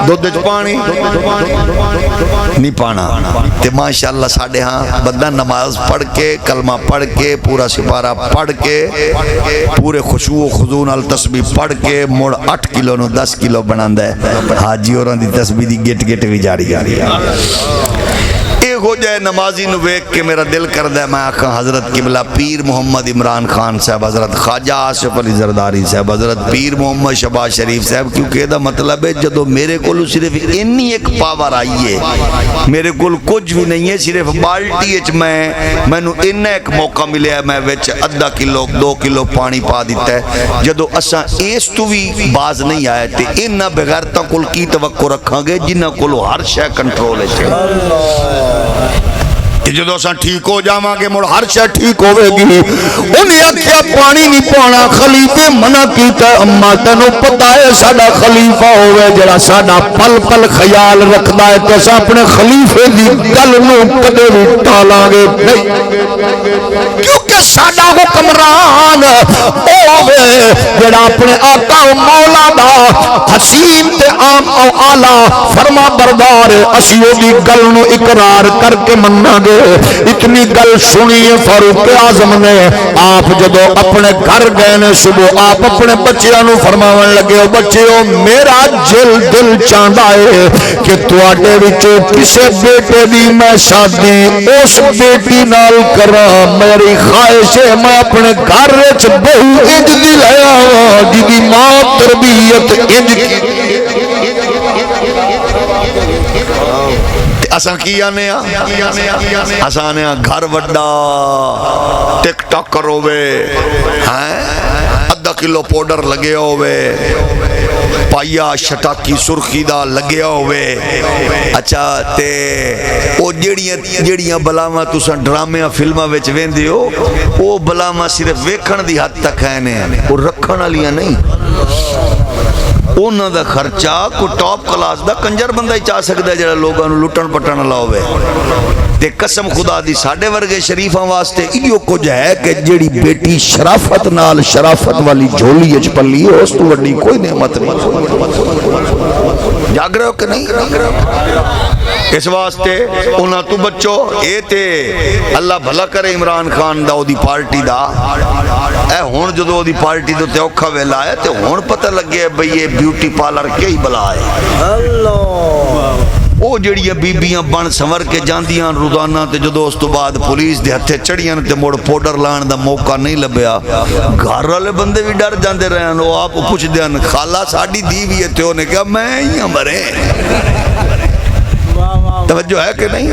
دودھ وچ پانی نہیں پانا تے ماشاءاللہ ساڑھے ہاں بندہ نماز پڑھ کے کلمہ پڑھ کے پورا سپارہ پڑھ کے پورے خشوع و خضوع نال تسبیح پڑھ کے مڑ 8 کلو نو 10 کلو بناندا ہے حاجی اوراں دی تسبیح دی گٹ گٹ بھی جاری ہے ایک ہو جائے نمازی نو ویک کے میرا دل کر دے میں آکھاں حضرت قبلہ پیر محمد عمران خان صاحب حضرت خواجہ آصف علی زرداری صاحب حضرت پیر محمد شہباز شریف صاحب کیونکہ دا مطلب ہے جدو میرے کولو صرف انی ایک پاور آئی ہے میرے کول کچھ بھی نہیں ہے صرف بالٹی اچ میں نو انہ ایک موقع ملے ہے میں وچ 1/2 کلو 2 کلو پانی پا دیتا ہے جدو اساں ایس تو بھی باز نہیں آئے تے انہ بغیرتا کل کی توقع رکھاں گے جنہ کولو ہر شے کنٹرول ہے جدو اساں ٹھیک ہو جاواں گے مڑ ہر شے ٹھیک ہوے گی انہیں آکھیا پانی نہیں پانا خلیفے منع کیتا ہے اما تینوں پتہ ہے ساڈا خلیفہ ہوے جڑا ساڈا پل پل خیال رکھدا ہے تے اساں اپنے خلیفے دی گل نو کدے بھی ٹالاں گے نہیں کیونکہ ساڈا حکمران او ہوے جڑا اپنے آقا و مولا دا حسین تے عام او اعلی فرما بردار ہے اسی او دی گل نو اقرار کر کے مننا گے اتنی گل سنی فاروق اعظم نے آپ جدو اپنے گھر گئے نے صبح آپ اپنے بچیاں نو فرماون لگے بچیو میرا دل چاہتا ہے کہ تواڈے وچوں کسے بیٹے دی میں شادی اس بیٹی نال کراں میری خواہش ہے میں اپنے گھر وچ بہو انج دی لے آواں جی دی ماں تربیت انج کی اساں کی آنے اساں آنے گھر وڈا ٹک ٹاک کروے 1/2 کلو پاؤڈر لگے ہوئے پائیا شٹاکی سرخی دا لگے ہوئے اچھا تے او جیڑیاں بلاواں تساں ڈرامے فلماں وچ ویندے ہو او بلاواں صرف ویکھن دی حد تک ہیں نے او رکھن والیاں نہیں انہاں دا خرچہ کو ٹاپ کلاس دا کنجر بندہ ہی چاہ سکتا ہے جڑا لوگاں نو لٹن پٹن والا ہوے تے قسم خدا دی ساڈے ورگے شریفاں واسطے ایو کچھ ہے کہ جڑی بیٹی شرافت نال شرافت والی جھولی وچ پلی ہے اس تو وڈی کوئی نعمت نہیں جاگ رہے ہو کہ نہیں اس واسطے انہاں تو بچو اے تے اللہ بھلا کرے عمران خان دا او دی پارٹی دا اے ہون جدو دی پارٹی تو تے اوکھا ویلا ہے تے ہون پتہ لگے بھئی یہ بیوٹی پارلر کئی بلا ہے او جڑیاں بیبیاں بن سنور کے جاندیاں روزانہ تے جدو اس تو بعد پولیس دے ہتھے چڑیاں تے موڑ پاؤڈر لان دا موقع نہیں لبیا گھر والے بندے بھی ڈر جاندے رہن او آپ پوچھ دیاں خالہ ساڈی دیوی ہے تے اونے کہا میں ہی ہاں مرے توجہ ہے کہ نہیں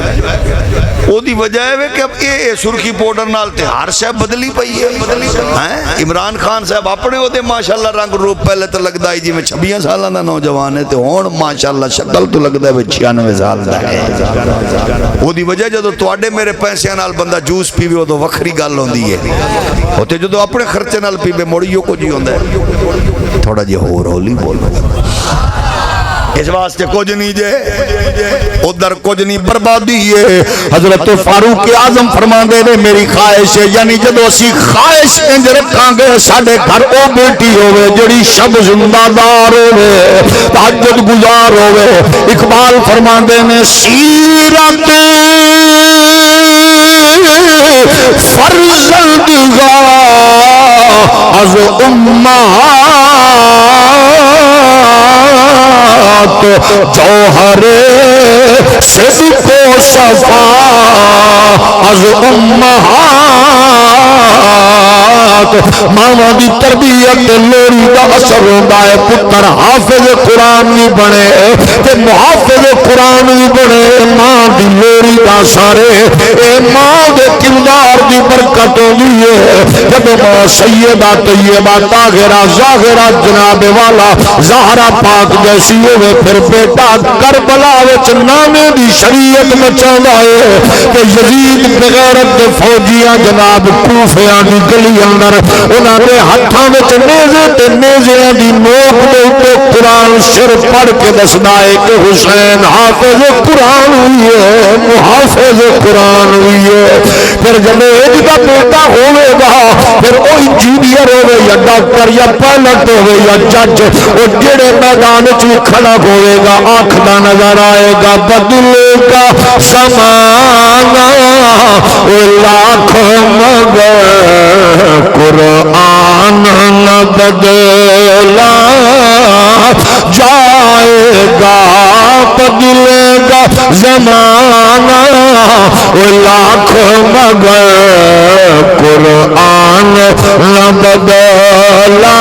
او دی وجہ ہے کہ اب اے سرخی پاؤڈر نال تے ہر شے بدلی پئی ہے عمران خان صاحب اپنے او دے ماشاءاللہ رنگ روپ پہلے تو لگدا ہے جی میں 26 سالاں دا نوجوان ہے تے ہن ماشاءاللہ شکل تو لگدا ہے 96 سال دا ہے او دی وجہ جدوں تواڈے میرے پیسے نال بندہ جوس پیوے او تو وکھری گل ہوندی ہے او تے جدوں اپنے خرچے نال پیوے موڑیو کو جی ہوندا ہے تھوڑا جی ہور ہولی بولو اس واسطے کچھ نہیں جے ادھر کچھ نہیں بربادی ہے حضرت فاروق اعظم فرماندے نے میری خواہش ہے یعنی جدو اسی خواہش انج رکھاں گے ساڈے گھر او بیٹی ہوے جڑی شب زندہ دار ہوے تہجد گزار ہوے اقبال فرماندے نے سیرت فرزندگاہ از امہات جوہر صدق و صفا از امہات ماما دی تربیت لوری دا اثر ہوندا ہے پتر حافظ قرآن بھی بنے تے محافظ قرآن بھی بنے ماں دی لوری دا سارے اے ماں دے کردار دی برکت ہوندی ہے جب ماں سیدہ طیبہ طاہرہ ظاہرہ جناب والا زہرا پاک جیسی ہوئے پھر بیٹا کربلا وچ نامے دی شریعت مچاوندا ہے کہ یزید بغیرت دے فوجیاں جناب کوفیاں دی گلی اندر انہاں دے ہتھاں وچ نیزے تے نیزیاں دی نوک دے اوپر قرآن سر پڑھ کے دسدا ہے کہ حسین حافظ قرآن ہوئی ہے محافظ قرآن ہوئی ہے پھر جب ایک دا بیٹا ہوئے گا پھر وہ انجینئر ہوئے یا ڈاکٹر یا پائلٹ ہوئے یا جج وہ جڑے میدان وچ کھڑا ہوئے گا آنکھدا نظر آئے گا بدلے گا زمانہ لاکھ مگر قرآن نہ بدلا جائے گا بدلے گا زمانہ لاکھ مگر قرآن نہ بدلا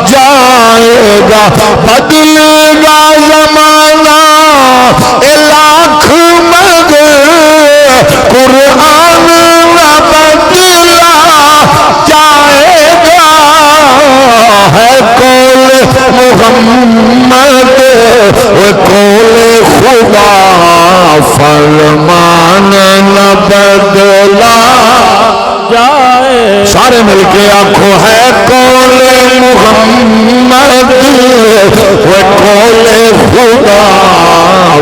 جائے گا بدلے گا زمانہ لاکھ مگر قرآن نہ بدلا جائے گا ہے قول محمد وہ قول خدا فرمان نہ بدلا جائے سارے مل کے آنکھوں ہے قول محمد وہ قول خدا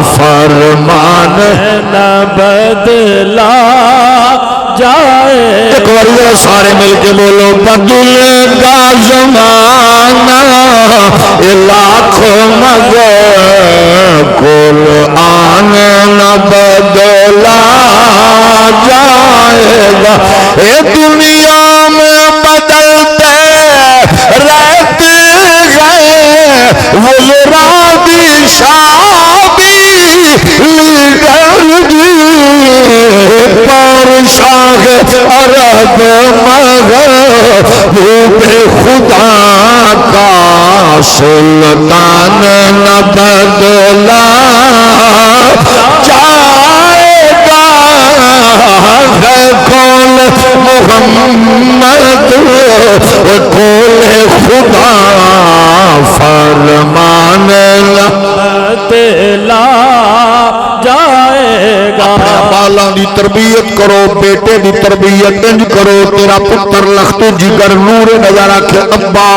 فرمان نہ بدلا جائے ایک بار سارے مل کے بولو بدلے گا زمانہ لاکھ مگر قرآن نہ بدلا جائے گا اے دنیا میں بدلتے رہتے گئے وزراء بھی شابی لیڈر بھی پارشاہ عرب مگر بے خدا کا سلطان نہ بدلا جائے گا ہے قول محمد قول خدا فرمان نہ بدلا جائے گا نالاں دی تربیت کرو بیٹے دی تربیت انج کرو تیرا پتر لختو جگر نور نظر آکھے ابا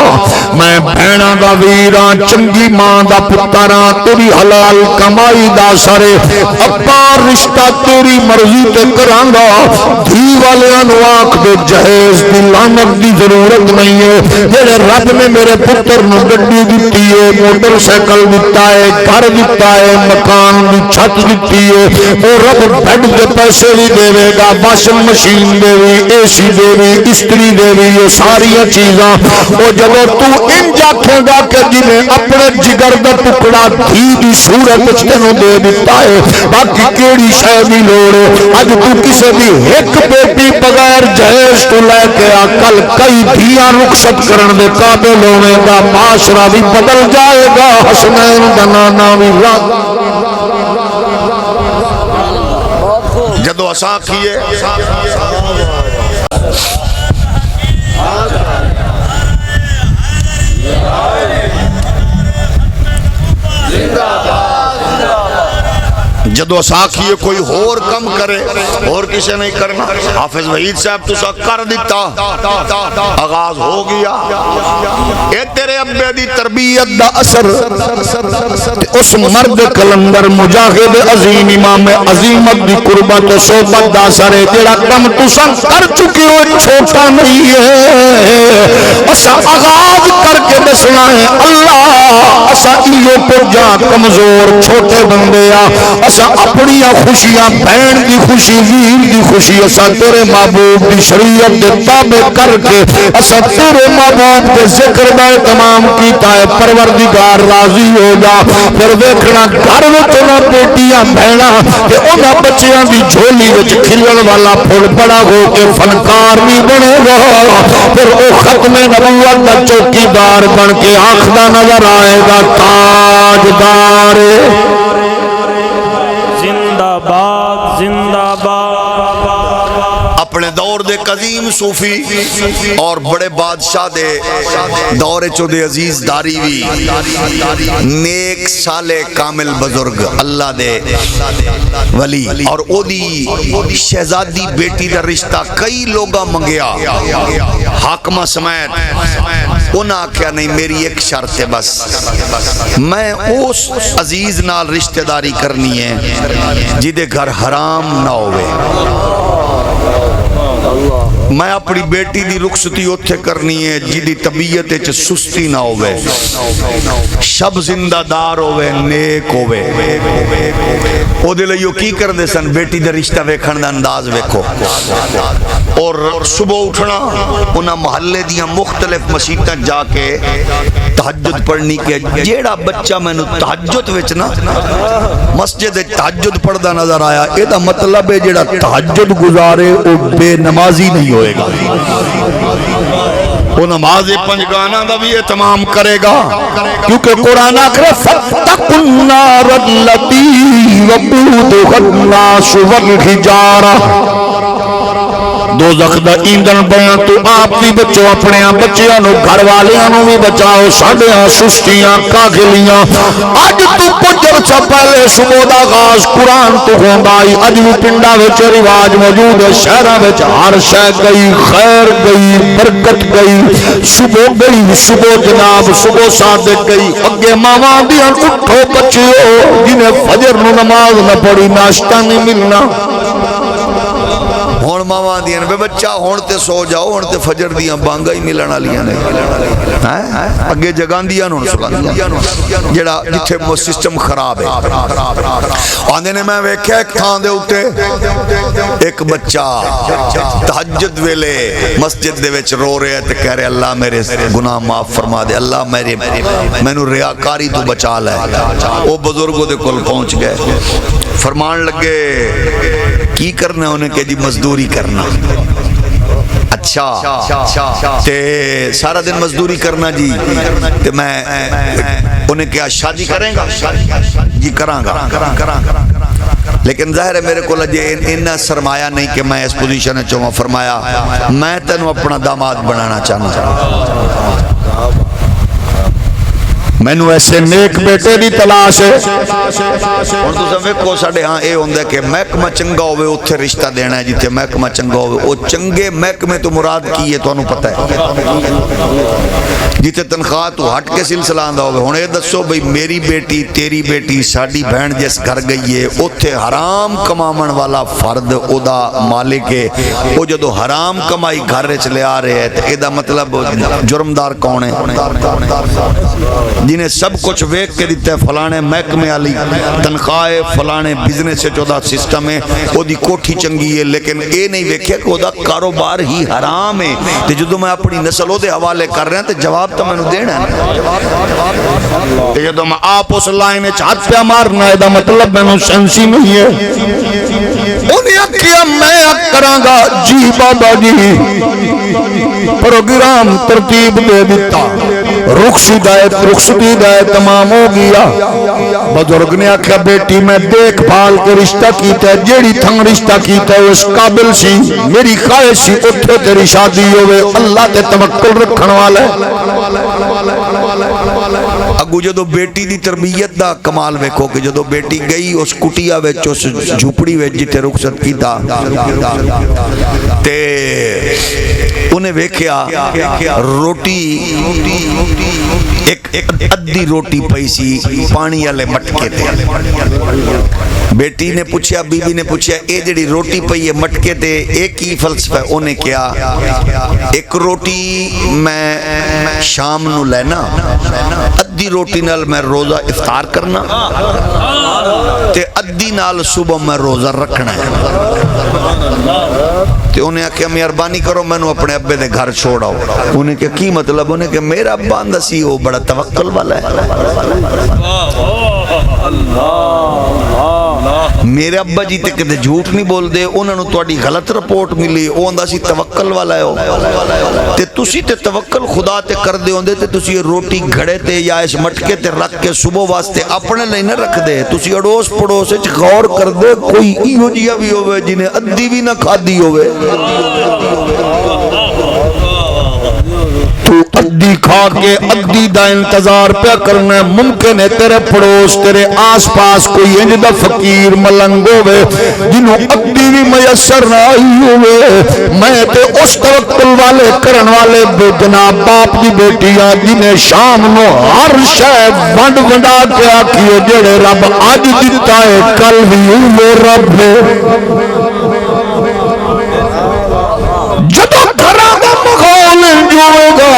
میں بہناں دا ویراں چنگی ماں دا پتراں تیری حلال کمائی دا سرے ابا رشتہ تیری مرضی تے کرانگا دھی والیاں نو آنکھ دے جہیز دی لعنت دی ضرورت نہیں ہے جڑے رب نے میرے پتر نو گڈی دتی ہے موٹر سائیکل دتا ہے گھر دتا ہے مکان دی چھت دتی ہے او رب بیڈ دے پیسے بھی دے گا واشنگ مشین دے وی اے سی دے وی استری دے وی یہ ساری چیزاں او جب تو انج آکھے گا کہ جنہیں اپنے جگر دا ٹکڑا دھی دی صورت وچ تینوں دے دتا ہے باقی کیڑی شے دی لوڑ ہے اج تو کسے دی ایک بیٹی بغیر جہیز تو لے کے آ کل کئی دھیاں رخصت کرن دے قابل ہوے گا معاشرہ بھی بدل جائے گا حسنین دا نانا بھی جدو اساں کیے جدو اساکھیے کوئی اور کم کرے اور کسے نہیں کرنا حافظ وحید صاحب تو سا کر دیتا آغاز ہو گیا اے تیرے ابے دی تربیت دا اثر اس مرد کلندر مجاہد عظیم امام عظیمت دی قربت و صحبت دا اثر ہے جڑا کم تساں کر چکے ہو چھوٹا نہیں ہے اسا آغاز کر کے دسنا ہے اللہ اسا ایو پر جا کمزور چھوٹے بندے اسا اپنی خوشیاں بہن دی خوشی ویر دی خوشی اسا تیرے محبوب دی شریعت دے تابع کر کے اسا تیرے محبوب دے ذکر دا تمام کیتا ہے پروردگار راضی ہو جا پھر دیکھنا گھر وچ نہ بیٹیاں بہنا تے انہاں بچیاں دی جھولی وچ کھلن والا پھول بڑا ہو کے فنکار بھی بنے گا پھر او ختم نبوت دا چوکیدار بن کے آنکھدا نظر آئے گا تاجدار زندہ باد زندہ باد اپنے دور دے قدیم صوفی اور بڑے بادشاہ دے دور چودے عزیز داری بھی نیک صالح کامل بزرگ اللہ دے ولی اور او دی شہزادی بیٹی دا رشتہ کئی لوگاں منگیا حاکمہ سمیت انہاں کیا نہیں میری ایک شرط ہے بس میں اس عزیز نال رشتہ داری کرنی ہے جدے گھر حرام نہ ہوئے میں اپنی بیٹی دی رخصتی اوتھے کرنی ہے جدی طبیعت وچ سستی نہ ہوئے شب زندہ دار ہوئے نیک ہوئے او دے لئیو کی کر دے سن بیٹی دے رشتہ ویکھن دا انداز ویکھو اور صبح اٹھنا انہاں محلے دیاں مختلف مسجداں جا کے تہجد پڑھنی کے جیڑا بچہ میں نے تہجد وچ نا مسجد تہجد پڑھدا نظر آیا اے دا مطلب ہے جیڑا تہجد گزارے او بے نمازی نہیں ہوئے گا وہ نماز پنجگانہ دا بھی اہتمام کرے گا کیونکہ قرآن آخر فَاتَّقُوا النَّارَ الَّتِي وَقُودُهَا النَّاسُ وَالْحِجَارَةُ دوزخ دا ایندھن بنا تو آپ بھی بچو اپنے بچیاں نو گھر والیاں نو بھی بچاؤ ساڈیاں سستیاں کاغلیاں اج تو پجر چا پہلے صبح دا آغاز قرآن تو ہوندا ائی اج بھی پنڈاں وچ رواج موجود ہے شہراں وچ ہر شے گئی خیر گئی برکت گئی صبح جناب صبح صادق گئی اگے ماواں دیاں اٹھو بچیو جنہیں فجر نو نماز نہ پڑھی ناشتہ نہیں ملنا ہون ماما دیاں بے بچہ ہون تے سو جاؤ ہون تے فجر دیاں بانگا ہی ملن والیاں نے اگے جگان دیاں نوں سکان جڑا جتھے سسٹم خراب ہے آندے نے میں ویکھیا ایک تھاں دے اوتے ایک بچہ تہجد ویلے مسجد دے وچ رو رہا ہے تے کہہ رہے اللہ میرے گناہ معاف فرما دے اللہ میرے مینوں ریاکاری تو بچا لے او بزرگوں دے کول پہنچ گئے فرمان لگے کی کرنا انہیں کہ جی مزدوری کرنا اچھا تے سارا دن مزدوری کرنا جی تے میں انہیں کیا شادی کریں گا جی کراں گا لیکن ظاہر ہے میرے کو لجے انہا سرمایہ نہیں کہ میں اس پوزیشن ہے چوہاں فرمایا میں تینوں اپنا داماد بنانا چاہنا مینو ایسے نیک بیٹے دی تلاش ہے. ہن تساں ویکھو ساڈے ہاں اے ہوندا کہ محکمہ چنگا ہوے اوتھے رشتہ دینا ہے, جتھے محکمہ چنگا ہوے او چنگے محکمے تو مراد کی ہے تانوں پتہ ہے, جتھے تنخواہ تو ہٹ کے سلسلہ آندا ہوے. ہن اے دسو بھئی میری بیٹی تیری بیٹی ساڈی بہن جس گھر گئی ہے اوتھے حرام کماون والا فرد او دا مالک ہے, او جدو حرام کمائی گھر وچ لے آ رہے ہے تے اے دا مطلب جرمدار کون ہے؟ جنہیں سب کچھ ویک کے دیتا ہے فلانے محکمے والی تنخواہ ہے, فلانے بزنس ہے, چودہ سسٹم ہے, وہ دی کوٹھی چنگی ہے, لیکن اے نہیں ویکھے کہ وہ دا کاروبار ہی حرام ہے. تے جدو میں اپنی نسل دے حوالے کر رہا ہوں تے جواب تو میں نے دینا ہے. تے جدو میں آپ اس لائن ہاتھ پہ مارنا ہے دا مطلب میں سینسی نہیں ہے. انہیں کیا میں کراں گا جی بابا جی پروگرام ترتیب دے دیتا, رخصتی دے تمام ہو گیا. بزرگ نے آکھیا بیٹی میں دیکھ بھال کے رشتہ کیتا ہے, جیڑی تھنگ رشتہ کیتا ہے اس قابل سی, میری خواہش سی اتھے تیری شادی ہوئے, اللہ تے توکل رکھن والا ہے. اگو جدو بیٹی دی تربیت دا کمال ویکھو کہ جدو بیٹی گئی اس کٹیا وچ اس جھوپڑی وچ جتے رخصت کیتا تے انہیں ویکھیا روٹی ایک ادھی روٹی پئی سی پانی والے مٹکے تے. بیٹی نے پوچھا, بی بی نے پوچھا اے جڑی روٹی پئی ہے مٹکے تے اے کی فلسفہ ہے؟ انہیں کیا ایک روٹی میں شام نو لینا, ادھی روٹی نال میں روزہ افطار کرنا تے ادھی نال صبح میں روزہ رکھنا ہے. تے انہیں آکھیا مہربانی کرو میں نو اپنے ابے دے گھر چھوڑاؤ. انہیں کہا کی مطلب؟ انہیں کہا میرا ابا آندا سی وہ بڑا توکل والا ہے, میرے ابا جی تے کدے جھوٹ نہیں بول دے, انہاں نو تہاڈی غلط رپورٹ ملی, او آندا سی توکل والا ہے. تے تسی تے توکل خدا تے کر دے ہوندے تے تسی یہ روٹی گھڑے تے یا اس مٹکے تے رکھ کے صبح واسطے اپنے لئی نہ رکھ دے, تسی اڑوس پڑوس وچ غور کر دے کوئی ایہو جیا بھی ہوے جنہیں ادھی بھی نہ کھادی ہوے. تو ادھی کھا کے ادھی دا انتظار پہ کرنا ہے. ممکن ہے تیرے پڑوس تیرے آس پاس کوئی انج دا فقیر ملنگ ہوئے جنہوں ادھی بھی میسر نہ آئی ہوئے. میں تے اس توکل والے کرن والے جناب باپ دی بیٹیاں جنہیں شام نو ہر شے ونڈ ونڈا کے آکھیے جڑے رب اج دتا ہے کل بھی وہ رب ہے. جدو گھراں دا ماحول جوئے گا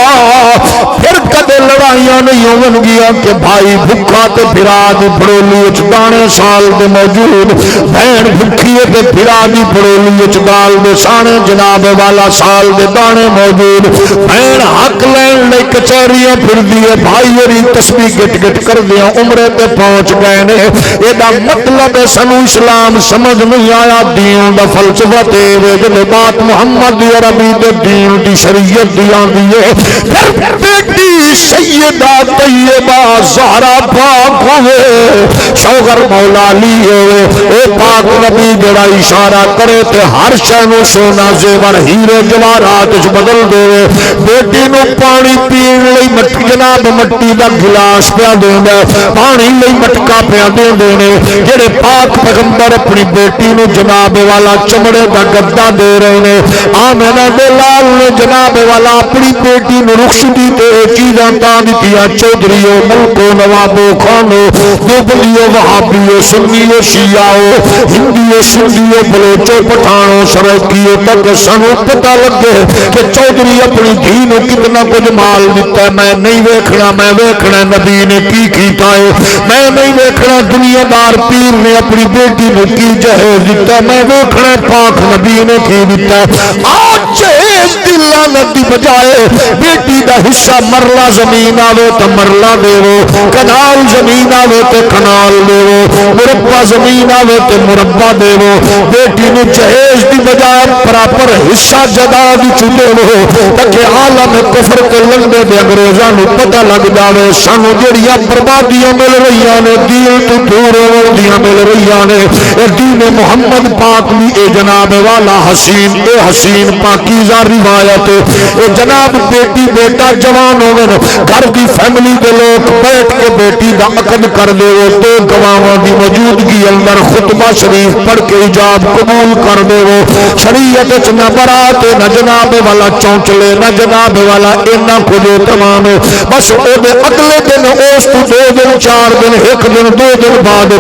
پھر کدے لڑائیاں نہیں ہون گیا کہ بھائی بھکھا تے بھرا دی پڑولی وچ دانے سال دے موجود, بہن بھکھی تے بھرا دی پڑولی وچ دال دے سانے جناب والا سال دے دانے موجود. بہن حق لین لئی کچہریاں پھر دیے, بھائی اری تسبیح گٹ گٹ کر دیا عمرے تے پہنچ گئے نے. اے دا مطلب سنو اسلام سمجھ نہیں آیا, دین دا فلسفہ تے جے بات محمد دی عربی دے دین دی شریعت دی آندی ہے. پھر بیٹی سیدہ طیبہ زہرا پاک ہوئے, شوہر مولا علی ہوئے, اے پاک نبی جڑا اشارہ کرے تے ہر شے نو سونا زیور ہیرے جواہرات وچ بدل دے. بیٹی نو پانی پین لئی جناب مٹی دا گلاس پیا دیندا, پانی لئی مٹکا پیا دیندے نے. جڑے پاک پیغمبر اپنی بیٹی نو جناب والا چمڑے دا گدا دے رہے نے. آمنہ دے لال نے جناب والا اپنی بیٹی نو رخصتی تے چیزاں تا دتیاں, چودھریو ملکو نوابو خانو دوبلیو وہابیو سنیو شیعو ہندیو سندیو بلوچو پٹھانو سرائکیو تک سنو پتہ لگے کہ چودھری اپنی دھی نو کتنا کچھ مال دیتا ہے. میں نہیں ویکھنا, میں ویکھنا نبی نے کی کیتا ہے. میں نہیں ویکھنا دنیا دار پیر نے اپنی بیٹی نو کی جہیز دیتا ہے. میں ویکھنا پاک نبی نے کی دیتا ہے. آج جہیز دی لعنت دی بجائے بیٹی دا حصہ مرلہ زمین آوے تو مرلہ دے وہ, کنال زمین آوے تو کنال دے وہ, مربع زمین آوے تو مربع دے وہ. بیٹی نے جہیز دی بجائے پراپر حصہ جدا دی چھوٹے وہ, تاکہ عالم کفر کے لنڈے دے انگریزاں نو پتہ لگ جاوے سانو جڑیاں بربادیاں مل رہیاں نے, دین تو دور ہوندیاں مل رہیاں نے. اے دین محمد پاک بھی اے جناب والا حسین, اے حسین پاکیزہ روایت ہے جناب بیٹی بیٹا جوان ہوگا گھر کی فیملی کے لوگ بیٹھ کے بیٹی دا عقد کر دے وہ دو گواہاں دی موجودگی اندر خطبہ شریف پڑھ کے ایجاب قبول کر دے وہ شریعت وچ نہ برات نہ جناب والا چونچلے نہ جناب والا اینا کچھ تمام بس او دے اگلے دن اس تو 2 دن 4 دن 1 دن 2 دن بعد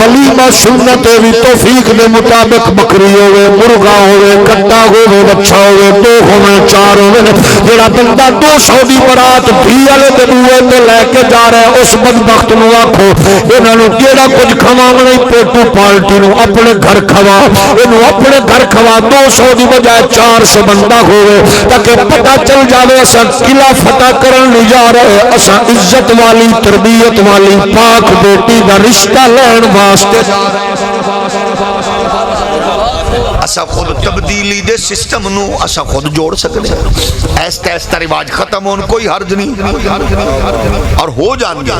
ولیمہ سنت بھی توفیق دے مطابق بکری ہوئے مرغا ہوئے کٹا ہوئے بچہ ہوئے 2 ہوئے 4 ہوئے جڑا بندہ 200 دی برات بھی والے دے بوئے تے لے کے جا رہا ہے اس بدبخت نو آکھو انہاں نو کیڑا کچھ کھواونا پوٹو پارٹی نو اپنے گھر کھوا انہوں اپنے گھر کھوا 200 دی بجائے 400 بندہ ہوئے تاکہ پتہ چل جاوے اسا قلعہ فتح کرن نہیں جا رہے اسا عزت والی تربیت والی پاک بیٹی دا رشتہ لین واسطے جا رہے اسا خود تبدیلی دے سسٹم نو اسا خود جوڑ سکتے ہیں ایستا ایستا رواج ختم ہون کوئی حرج نہیں اور ہو جان گے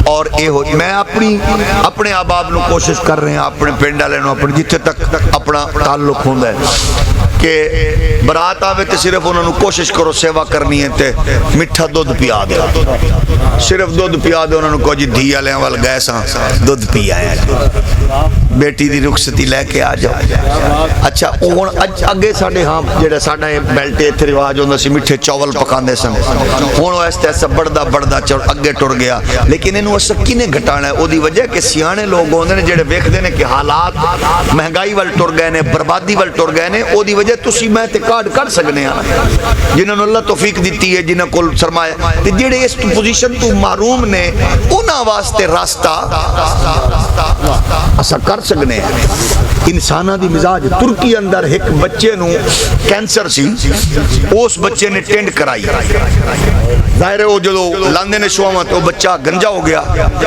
اور اے ہو میں اپنے آباب نو کوشش کر رہے ہیں اپنے پنڈ والے نو اپنے جتھے تک اپنا تعلق ہوندا ہے کہ برات آوے تے صرف انہوں نے کوشش کرو سیوا کرنی ہے تے مٹھا دودھ پیا دے صرف دودھ پیا دے انہوں نے کہو جی دھیا لیں وال گئے ساں دودھ پیا ہے بیٹی دی رخصتی لے کے آ جاؤ اچھا اگے ساڑھے ہاں جڑا ساڑھا بیلٹے تھے رواج ہوندہ سی مٹھے چاول پکاندے سن ہونو ایسا ایسا بڑھدا اگے ٹر گیا لیکن انہوں ایسا کینے گھٹانا ہے او دی وجہ کہ سیانے لوگ ہوندے نے جڑے ویکھ دے نے کہ حالات مہنگائی وال ٹر گئے نے بربادی وال ٹر گئے نے او دی وجہ تسی میں تے کارڈ کر سکنے ہیں جنہوں نے اللہ توفیق دیتی ہے جنہوں کو سرمایہ تے جڑے اس پوزیشن تو محروم نے انہاں واسطے راستہ اسا کر سکنے ہیں انسانہ دی مزاج ترکی اندر ایک بچے نو کینسر سی اس بچے نے ٹینڈ کرائی ظاہر ہے وہ جو لاندے نے شوامہ تو بچہ گنجا ہو گیا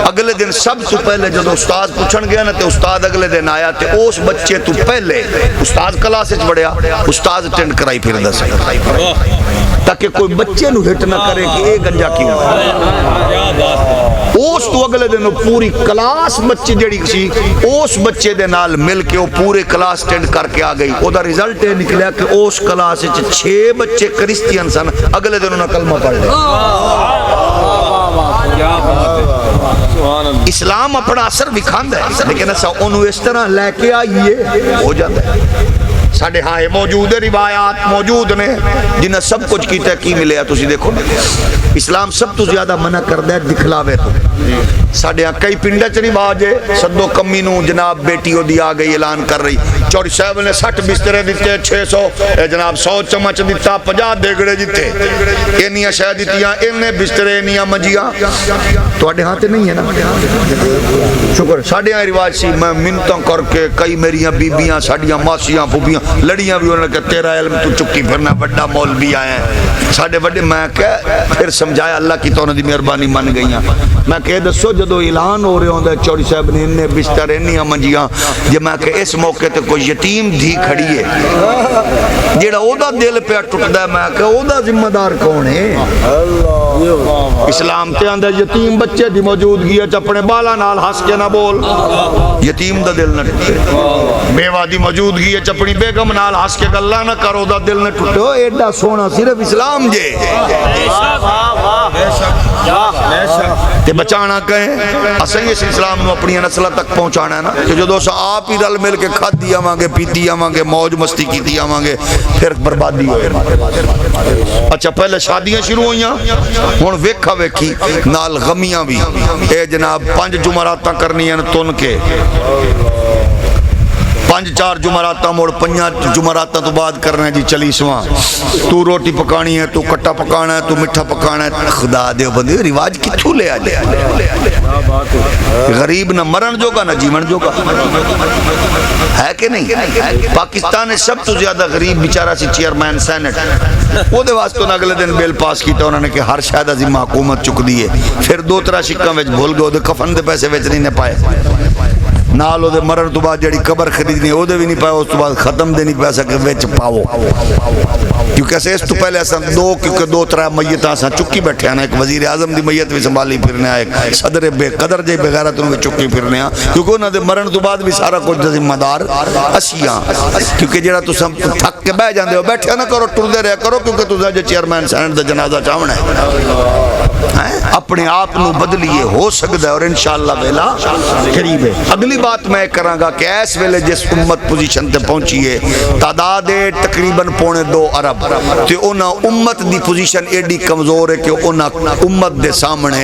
اگلے دن سب تو پہلے جدو استاد پوچھن گیا نا تے استاد اگلے دن آیا تے اس بچے تو پہلے استاد کلاس وچ بڑھیا استاد ٹینڈ کرائی پھر دس تاکہ کوئی بچے نو ہٹ نہ کرے کہ اے گنجا کیوں اس تو اگلے دن پوری کلاس بچے جڑی سی اس بچے دے نال مل کے وہ پورے کلاس ٹینڈ کر کے آ گئی او دا ریزلٹ یہ نکلیا کہ اس کلاس وچ 6 بچے کرسچین سن اگلے دن انہاں کلمہ پڑھ لیا اسلام اپنا اثر دکھاندا ہے لیکن ایسا انہوں اس طرح لے کے آئیے ہو جاتا ہے ساڑھے ہاں موجود روایات موجود نے جنہیں سب کچھ کیتا ہے کی ملے تسی دیکھو اسلام سب تو زیادہ منع کردہ ہے دکھلاوے تو ساڑھے ہاں کئی پنڈا چنی باجے صدو کمی نو جناب بیٹی ہو دی آگئی اعلان کر رہی چوری صاحب نے 60 بسترے دیتے 600 جناب 100 چمچ دیتا 50 دیگڑے دیتے انہیاں شاید دیتیاں انہیں بسترے انہیاں مجیاں تو اڈے ہاں تے نہیں ہے نا شکر ساڑھے ہاں رواج سی میں منتوں کر کے کئی میریاں بیبیاں ساڑھیاں ماسیاں پھوبیاں لڑیاں بھی انہوں نے کہا تیرا علم تو چکی پھرنا بڑا مول بھی آئے ہیں ساڑھے بڑے میں کہا پھر سمجھایا اللہ کی تو انہوں دی مہربانی من گئیاں میں کہہ دسو جدو اعلان ہو رہے ہوں دے چوری صاحب نے انہیں بستر انہیں منجیاں جب میں کہ اس موقع تے کوئی یتیم دھی کھڑی ہے جیڑا او دا دل پہ ٹوٹ دا ہے میں کہ او دا ذمہ دار کون ہے اسلام تے اندر یتیم بچے دی موجودگی ہے اپنے بالا نال ہنس کے نہ بول یتیم دا دل نہ ٹوٹے بیوہ دی موجودگی ہے اپنی بیگم نال ہنس کے گلہ نہ کرو دا دل نہ ٹوٹے ایڈا سونا صرف اسلام جے تے بچانا کہیں اسیں اس اسلام نو اپنی نسلہ تک پہنچانا ہے نا کہ جو دوستا آپ ہی رل مل کے کھاد دیا مانگے پیتی مانگے موج مستی کی دیا مانگے پھر بربادی ہوئے اچھا پہلے شادیاں شروع ہوئیاں ہون ویکھا ویکھی نال غمیاں بھی اے جناب 5 جمعراتاں کرنی ہیں تن کے 5-4 جمعراتاں موڑ 5 جمعراتاں تو بعد کرنا ہے جی 40واں تو روٹی پکانی ہے تو کٹا پکانا ہے تو مٹھا پکانا ہے خدا دے بندے رواج کتھوں لے آجے غریب نہ مرن جو کا نہ جیون جو کا ہے کہ نہیں پاکستان نے سب تو زیادہ غریب بیچارہ سی چیئرمین سینٹ وہ دے واسطوں نے اگلے دن بیل پاس کیتا انہوں نے کہ ہر شاید ذمہ حکومت چک دیئے پھر 2 طرح شکاں ویچ بھول گئے دے کفن دے پیسے ویچ نہیں پائے نال او دے مرن تو بعد جڑی قبر خریدنی او دے بھی نہیں پائے، اس تو بعد ختم دے نہیں پیسہ کہ وچ پاؤ، کیونکہ اسے اس تو پہلے اساں کیونکہ دو ترے میتاں اساں چکی بیٹھے ہیں، ایک وزیر اعظم دی میت بھی سنبھالی پھرنے آ، ایک صدر بے قدر جے بغیرت انہوں چکی پھرنے آ، کیونکہ انہوں دے مرن تو بعد بھی سارا کچھ ذمہ دار اسیاں، کیونکہ جڑا تساں تھک کے بہ جاندے ہو بیٹھے نہ کرو، ٹردے رہیا کرو، کیونکہ تساں جو چیئرمین سینٹ دا جنازہ چاہنا ہے، اپنے آپ نو بدلیے، ہو سکتا ہے اور انشاءاللہ ویلا قریب ہے۔ اگلی بات میں کراں گا کہ اس ویلے جس امت پوزیشن تے پہنچی ہے، تعداد تقریباً 2.25 ارب، تے انہاں امت دی پوزیشن ایڈی کمزور ہے کہ انہاں امت دے سامنے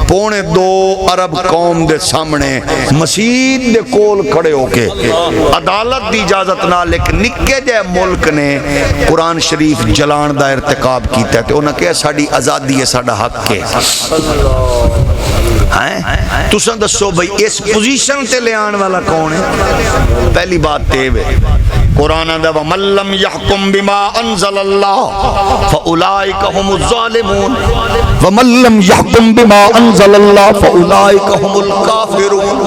2.25 ارب قوم دے سامنے مسجد دے کول کھڑے ہو کے عدالت دی اجازت نال ایک نکے جے ملک نے قرآن شریف جلان دا ارتکاب کیتا ہے، تے انہاں کہا ساڈی آزادی ہے، ساڈا حق ہے۔ تساں دسو بھئی اس پوزیشن تے لے آن والا کون ہے؟ پہلی بات تے ہے قرآن دا وَمَن لَّمْ يَحْكُم بِمَا أَنزَلَ اللَّهُ فَأُولَٰئِكَ هُمُ الظَّالِمُونَ وَمَن لَّمْ يَحْكُم بِمَا أَنزَلَ اللَّهُ فَأُولَٰئِكَ هُمُ الْكَافِرُونَ۔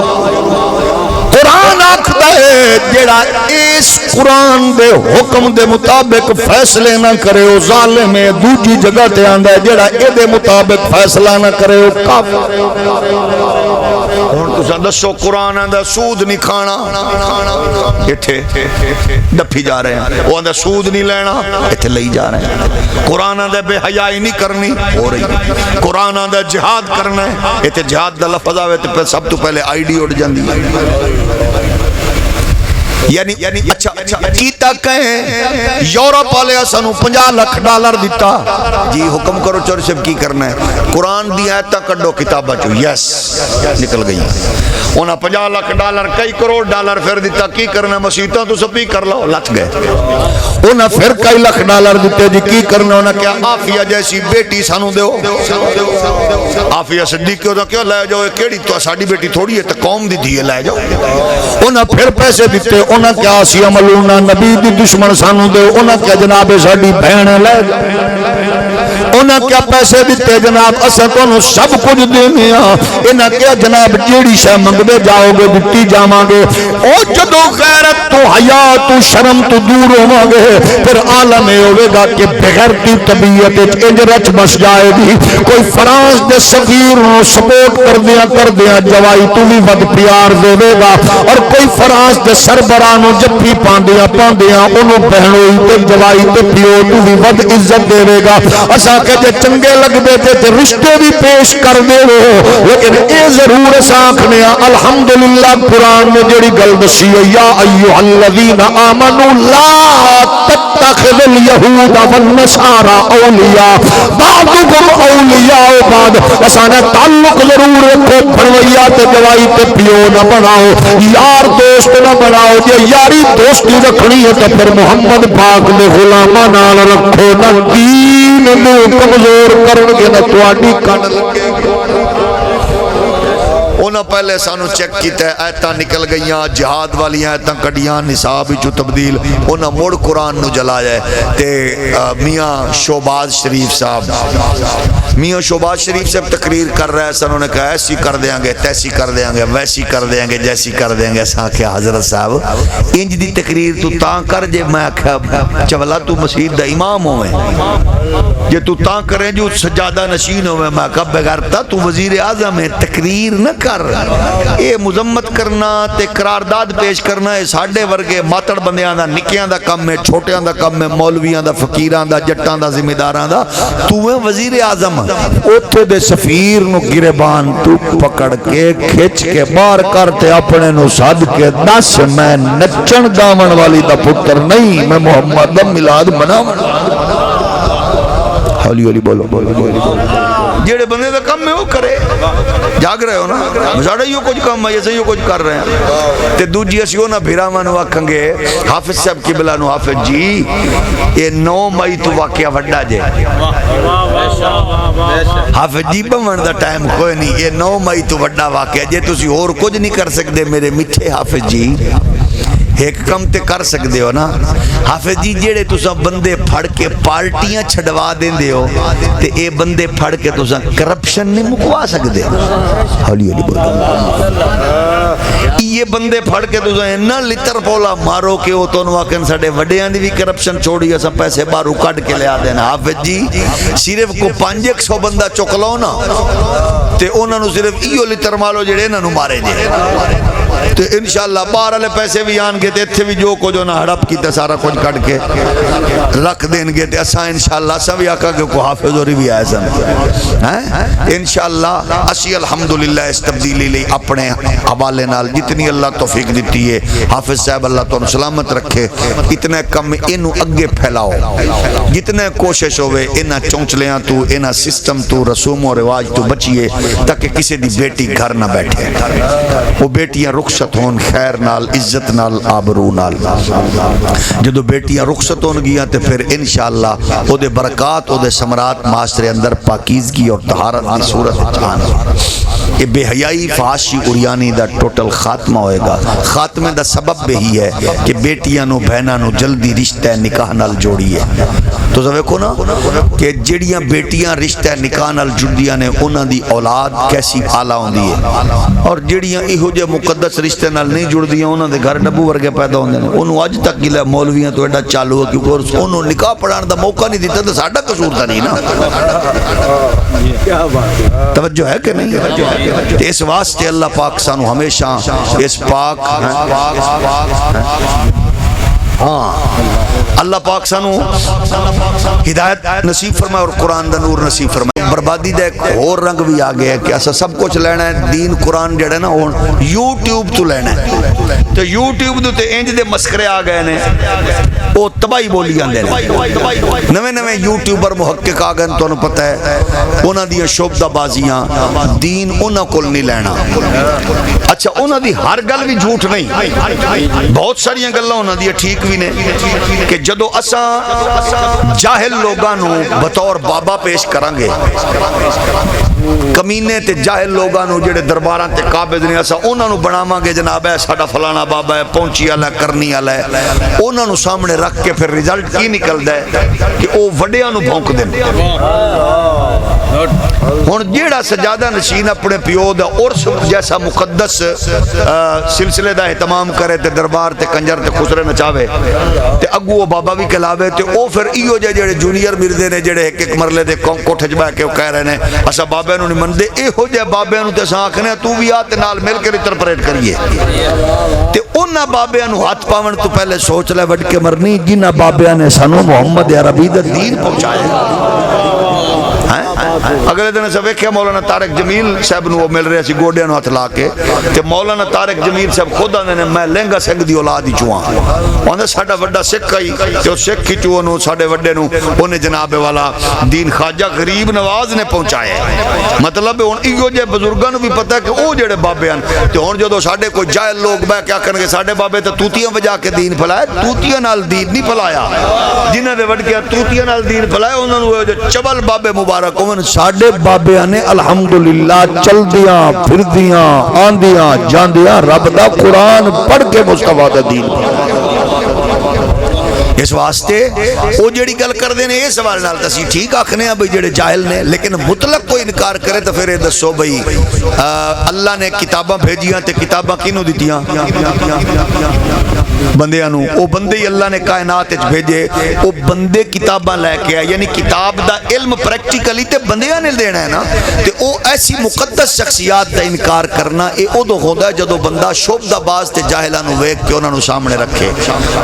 قرآن آکھدا ہے جڑا اس قرآن دے حکم دے مطابق فیصلے نہ کرے او ظالم ہے، دوجی جگہ تے آندا ہے جڑا اے دے مطابق فیصلہ نہ کرے او کافر ہے۔ ہن تساں دسو قرآن دا سود نہیں کھانا، ایتھے ڈپھی جا رہے ہیں، وہ آندا سود نہیں لینا، ایتھے لئی جا رہے ہیں۔ قرآن دا بے حیائی نہیں کرنی، ہو رہی ہے۔ قرآن دا جہاد کرنا ہے، ایتھے جہاد دا لفظ آوے تے سب تو پہلے آئی ڈی اٹھ جاندی ہے۔ یعنی اچھا کیتا کہیں یورپ والے سانو 50 لاکھ ڈالر دیتا، جی حکم کرو چور صاحب کی کرنا ہے، قرآن دی آیتاں کڈو کتاباں چوں، یس نکل گئی، انہاں 50 لاکھ ڈالر کئی کروڑ ڈالر پھر دیتا، کی کرنا مسیتاں تو سپی کر لو، لچ گئے۔ انہاں پھر کئی لاکھ ڈالر دیتے، جی کی کرنا؟ انہاں کیا عافیہ جیسی بیٹی سانو دیو، عافیہ صدیق کیوں کیوں لے جاؤ، کیڑی تو ساڈی بیٹی تھوڑی ہے تے قوم دی دھی ہے، لے جاؤ۔ انہاں پھر پیسے دیتے، انہاں کیا آسیہ ملونہ نبی دی دشمن سانو دے، انہاں کیا جناب ساڈی بہن لے جاؤ، انہاں کیا پیسے دیتے جناب اساں تانوں سب کچھ دینے ہاں، انہاں کیا جناب جیڑی شے منگدے جاؤ گے دتی جاواں گے، او جدوں غیرت تو حیا تو شرم تو دور ہوواں گے پھر عالم اے ہوے گا کہ بغیرتی طبیعت وچ انج رچ بس جائے گی۔ کوئی فرانس دے سفیر نوں سپورٹ کردیاں جوائی تو بھی ود پیار دے گا، اور کوئی فرانس دے سربراہ نوں جفی پاندیاں انہوں بہنوئی تے جوائی تے پیو تو بھی ود عزت دے گا۔ اساں کہ جے چنگے لگدے تے رشتے بھی پیش کر دے ہو، لیکن اے ضرور اساں آکھنے الحمدللہ قرآن میں جڑی گل دسی ہے، یا ایھا الذین آمنوا لا تتخذوا اليہود والنصارى اولیاء بعضهم اولیاء بعض، اساں نے تعلق ضرور رکھو، بھڑویا تے جوائی تے پیو نہ بناؤ، یار دوست نہ بناؤ، جے یاری دوستی رکھنی ہے تو پھر محمد پاک دے غلاماں نال رکھو، نہ دین نو کمزور کرن گے نہ تواڈی کن لگے گی۔ انہاں پہلے سانو چیک کیتا ہے، آیتاں نکل گئیاں، جہاد والی آیتاں کڈیاں، نصاب وچوں تبدیل، انہاں موڑ قرآن نو جلایا ہے۔ تے میاں شہباز شریف صاحب تقریر کر رہے ہیں، انہوں نے کہا ایسی کر دیں گے، تیسی کر دیں گے، ویسی کر دیں گے، جیسی کر دیں گے۔ اساں کہا حضرت صاحب انج دی تقریر تو تاں کر جے میں کہا چولا تو مسجد دا امام ہوئے، جے تو تاں کریں جو سجادہ نشین ہوئے، میں کہا بغیرتا تو وزیر اعظم ہے، تقریر نہ کر، اے مذمت کرنا تے قرارداد پیش کرنا ہے ساڈے ورگے ماتڑ بندیاں دا، نکیاں دا کم ہے، چھوٹیاں دا کم ہے، مولویاں دا، فقیراں دا، جٹاں دا، ذمہ داراں دا، تو ہے وزیر اعظم۔ اوتھے دے سفیر نو گریبان تو پکڑ کے کھچ کے باہر کرتے اپنے نو سد کے دس میں نچن گاون والی دا پتر نہیں، میں محمد دا میلاد مناون۔ ہولی ہولی بولو بولو بولو، جیڑے بندے دا کم ہے وہ کرے، جاگ رہے ہو نا، ساڑھا یوں کچھ کم ہے، یہ کچھ کر رہے ہیں۔ تے دوجی اسی ہونا بھیرامان آکھیں گے حافظ صاحب قبلہ نو، حافظ جی یہ 9 مئی تو واقعہ وڈا جے، حافظ جی بمن دا ٹائم کوئی نہیں، یہ 9 مئی تو وڈا واقعہ جے، تسی اور کچھ نہیں کر سکتے میرے میٹھے حافظ جی، ایک کم تے کر سکتے ہو نا حافظ جی، جیڑے تساں بندے پھڑ کے پارٹیاں چھڑوا دیں دے ہو تے اے بندے پھڑ کے تساں کرپشن نہیں مکوا سکتے۔ ہولی ہولی بولو، یہ بندے پھڑ کے تو اینا لتر پولا مارو کہ وہ تو آکن ساڈے وڈیاں دی بھی کرپشن چھوڑی اساں پیسے باہروں کڈ کے لیا دینا حافظ جی صرف کو 500 بندہ چک لو نا تے انہاں نو صرف ایو لتر مالو جڑے انہاں نو مارے جے تو انشاءاللہ باہر والے پیسے بھی آن گے تے اتھے بھی جو کو جو نہ ہڑپ کیتا سارا کچھ کٹ کے رکھ دیں گے تے اساں انشاءاللہ اساں بھی آقا کے کو حافظ ہوری بھی آئے سن انشاءاللہ اسی الحمدللہ اس تبدیلی لئی اپنے حوالے نال جتنی اللہ توفیق دیتی ہے حافظ صاحب اللہ تو سلامت رکھے اتنے کم انہوں اگے پھیلاؤ جتنے کوشش ہوئے انہاں چونچلیاں تو انہاں سسٹم تو رسوم و رواج تو بچیے تاکہ کسی دی بیٹی گھر نہ بیٹھے وہ بیٹیاں رخصت ہون خیر نال عزت نال آبرو نال جدو بیٹیاں رخصت ہون گیا تے پھر انشاءاللہ او دے برکات او دے سمرات معاشرے اندر پاکیزگی اور طہارت کی صورت آنا یہ بے حیائی فحاشی اریانی دا ٹوٹل خاتمہ ہوئے گا خاتمے دا سبب بھی ہے کہ بیٹیاں نو بہناں نو جلدی رشتہ نکاح نال جوڑی ہے تو سویکو نا کہ جڑیاں بیٹیاں رشتہ نکاح نال جڑدیاں نے انہاں دی اولاد کیسی آلہ ہوندی ہے اور جڑیاں ایہو جے مقدس رشتے نال نہیں جڑدیاں انہاں دے گھر ڈبو ورگے پیدا ہوندے ہیں انہوں اج تک گلے مولویاں تو ایڈا چالو ہے کیونکہ انہوں نکاح پڑھان دا موقع نہیں دیتا تو ساڈا قصور تھا نہیں نا توجہ ہے کہ نہیں اس واسطے اللہ پاک سانو ہمیشہ اس پاک اللہ پاک سانو ہدایت نصیب فرمائے اور قرآن دا نور نصیب فرمائے بربادی دا ایک اور رنگ بھی آگیا ہے کہ ایسا سب کچھ لینا ہے دین قرآن جڑے نا یوٹیوب تو لینا ہے تو یوٹیوب تو انج دے مسخرے آ گئے نے وہ تباہی بولی جاندے نے نویں نویں یوٹیوبر محقق آ گئے تو انہوں پتہ ہے انہاں دی شعبدہ بازیاں دین انہاں کول نہیں لینا اچھا انہاں دی ہر گل بھی جھوٹ نہیں بہت ساریاں گلاں انہاں دی ٹھیک بھی نے کہ جدو اساں جاہل لوگاں نو بطور بابا پیش کرانگے کمینے تے جاہل لوگاں نو جڑے درباراں تے قابض نہیں اساں انہاں نو بناواں گے جناب ہے ساڈا فلانا بابا ہے پہنچی والا کرنی والا ہے انہاں نو سامنے رکھ کے پھر رزلٹ کی نکلدا ہے کہ او وڈیاں نو بھونک دین ہن جیڑا سجادہ نشین اپنے پیو دا عرس جیسا مقدس سلسلے دا اہتمام کرے تے دربار تے کنجر تے خسرے نچاوے تے اگو وہ بابا بھی کلاوے تے او پھر ایو جڑے جونیئر مردے نے جڑے ایک ایک مرلے دے کوٹھے چ بیٹھ کے کہہ رہے نے اسا بابے نو نہیں مندے ایہو جے بابے نو تے اساں آکھنے تو بھی آ تے نال مل کے انٹرپریٹ کریے تے انہاں بابیاں نو ہاتھ پاون تو پہلے سوچ لے وڈ کے مرنی جنہاں بابیاں نے سانو محمد عربی دا دین پہنچایا اگلے دن سے ویکھیا مولانا طارق جمیل صاحب نو مل رہے سی گوڈیاں نو ہاتھ لا کے تے مولانا طارق جمیل صاحب خود آندے نے میں لہنگا سنگھ دی اولاد ہی چواں آندے ساڈا وڈا سکھ آئی تے سکھ ہی چو نو ساڈے وڈے نو اونے جناب والا دین خواجہ غریب نواز نے پہنچایا مطلب ہن ایو جے بزرگاں نو بھی پتہ ہے کہ او جڑے بابے ہن تے ہن جدوں ساڈے کوئی جاہل لوگ بیٹھ کے آکھن گے ساڈے بابے تے توتیاں وجا کے دین پھلایا توتیاں نال دین نہیں پھلایا جنہاں دے وڈ کے توتیاں نال دین پھلایا انہاں نو جو چبل بابے مبارک ہون ساڈے بابیاں نے الحمدللہ چل دیاں پھر دیاں آندیاں جاندیاں رب دا قرآن پڑھ کے مصطفیٰ دا دین اس واسطے وہ جڑی گل کر دینے یہ سوال نال تسی ٹھیک آکھنے ہیں بھئی جڑے جاہل نے لیکن مطلق کوئی انکار کرے تو پھر دسو بھئی اللہ نے کتاباں بھیجیاں تے کتاباں کینوں دیتیاں بندیاں نو او بندے ہی اللہ نے کائنات وچ بھیجے او بندے کتاباں لے کے آئے یعنی کتاب دا علم پریکٹیکلی تے بندیاں نے دینا ہے نا تے او ایسی مقدس شخصیات دا انکار کرنا اے ادو ہوندا ہے جدو بندہ شعبدہ باز تے جاہلاں نو ویکھ کے انہاں نو سامنے رکھے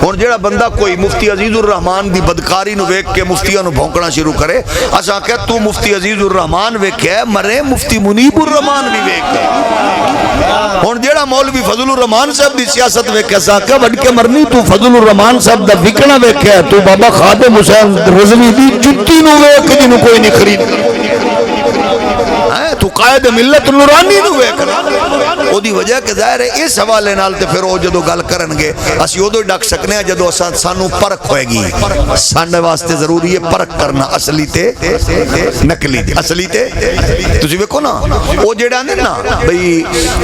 ہن جڑا بندہ کوئی مفتی عزیز الرحمان دی بدکاری نو ویکھ کے مفتیاں نو بھونکنا شروع کرے اساں کہ تو مفتی عزیز الرحمان ویکھے مرے مفتی منیب الرحمان بھی ویکھے ہن جڑا مولوی فضل الرحمان صاحب دی سیاست ویکھے اساں کہ وڈ کے مرنی تو فضل الرحمان صاحب دا وکنا ویکھیا تو بابا خادم حسین رضوی دی جُتی نو ویکھ جنوں کوئی نہیں خرید تو قائد ملت نورانی نو ویکھنا او دی وجہ کہ ظاہر ہے اس حوالے نال تے پھر او جدو گل کرن گے اسی اودو ڈک سکنے ہیں جدو سانو پرکھ ہوئے گی ساڈے واسطے ضروری ہے پرکھ کرنا اصلی تے نقلی تے اصلی تے تسی ویکھو نا او جڑا نے نا بھئی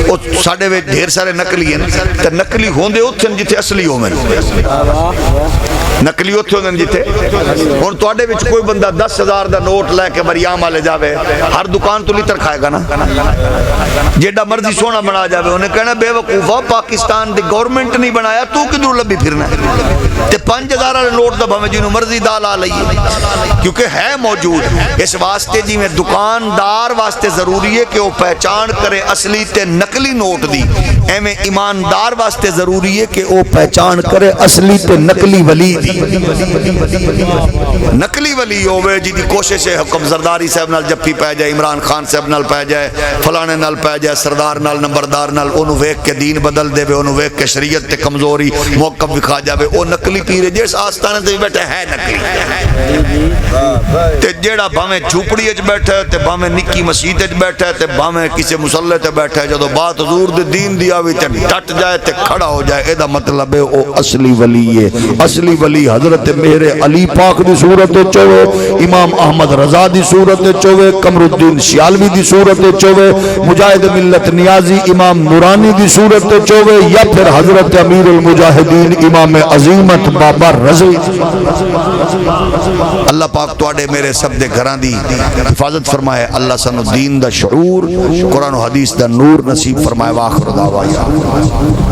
او ساڈے وچ ڈھیر سارے نقلی ہیں تے نقلی ہوندے اوتھے جتھے اصلی ہوون نقلی اوتھے ہوندے جتھے ہن تواڈے وچ کوئی بندہ 10,000 دا نوٹ لے کے مریام والے جاوے ہر دکان تو لیتر کھائے گا نا جیڑا مرضی سونا بنا جاوے انہیں کہنا بے وقوفا پاکستان دی گورنمنٹ نہیں بنایا تو کدھر لبی پھرنا ہے تے 5000 والے نوٹ دا بھویں جنوں مرضی دا لا لئیے کیونکہ ہے موجود اس واسطے جی میں دکاندار واسطے ضروری ہے کہ وہ پہچان کرے اصلی تے نقلی نوٹ دی ایویں ایماندار واسطے ضروری ہے کہ وہ پہچان کرے اصلی تے نقلی ولی دی نقلی ولی ہوئے جی دی کوشش ہے حکم زرداری صاحب نال جپی پہ جائے عمران خان صاحب نال پہ جائے فلانے نال پہ جائے سردار نال نمبردار نال انہوں ویک کے دین بدل دے وے انہوں ویک کے شریعت تے کمزوری موقف بکھا جاوے او نقلی پیرے جیس آستانے تے بیٹھے ہے نقلی تے جیڑا بھامیں جھوپڑی اچ بیٹھے تے بھامیں نکی مسجد اچ بیٹھے تے بھامیں کسی مسلح تے بیٹھے جدو بات حضور دے دین دی آوی تے ڈٹ جائے تے کھڑا ہو جائے اے دا مطلب ہے او اصلی ولی ہے اصلی ولی حضرت میرے علی پاک دی صورت چوے امام احمد رضا دی صورت چوے قمر الدین سیالوی دی صورت چوے مجاہد ملت نیازی امام نورانی دی صورت چوے یا پھر حضرت امیر المجاہدین امام عظیمت بابا رضی اللہ پاک توڑے میرے سب دے گھران دی حفاظت فرمائے اللہ سنو دین دا شعور قرآن و حدیث دا نور نصیب فرمائے واخر دعویٰ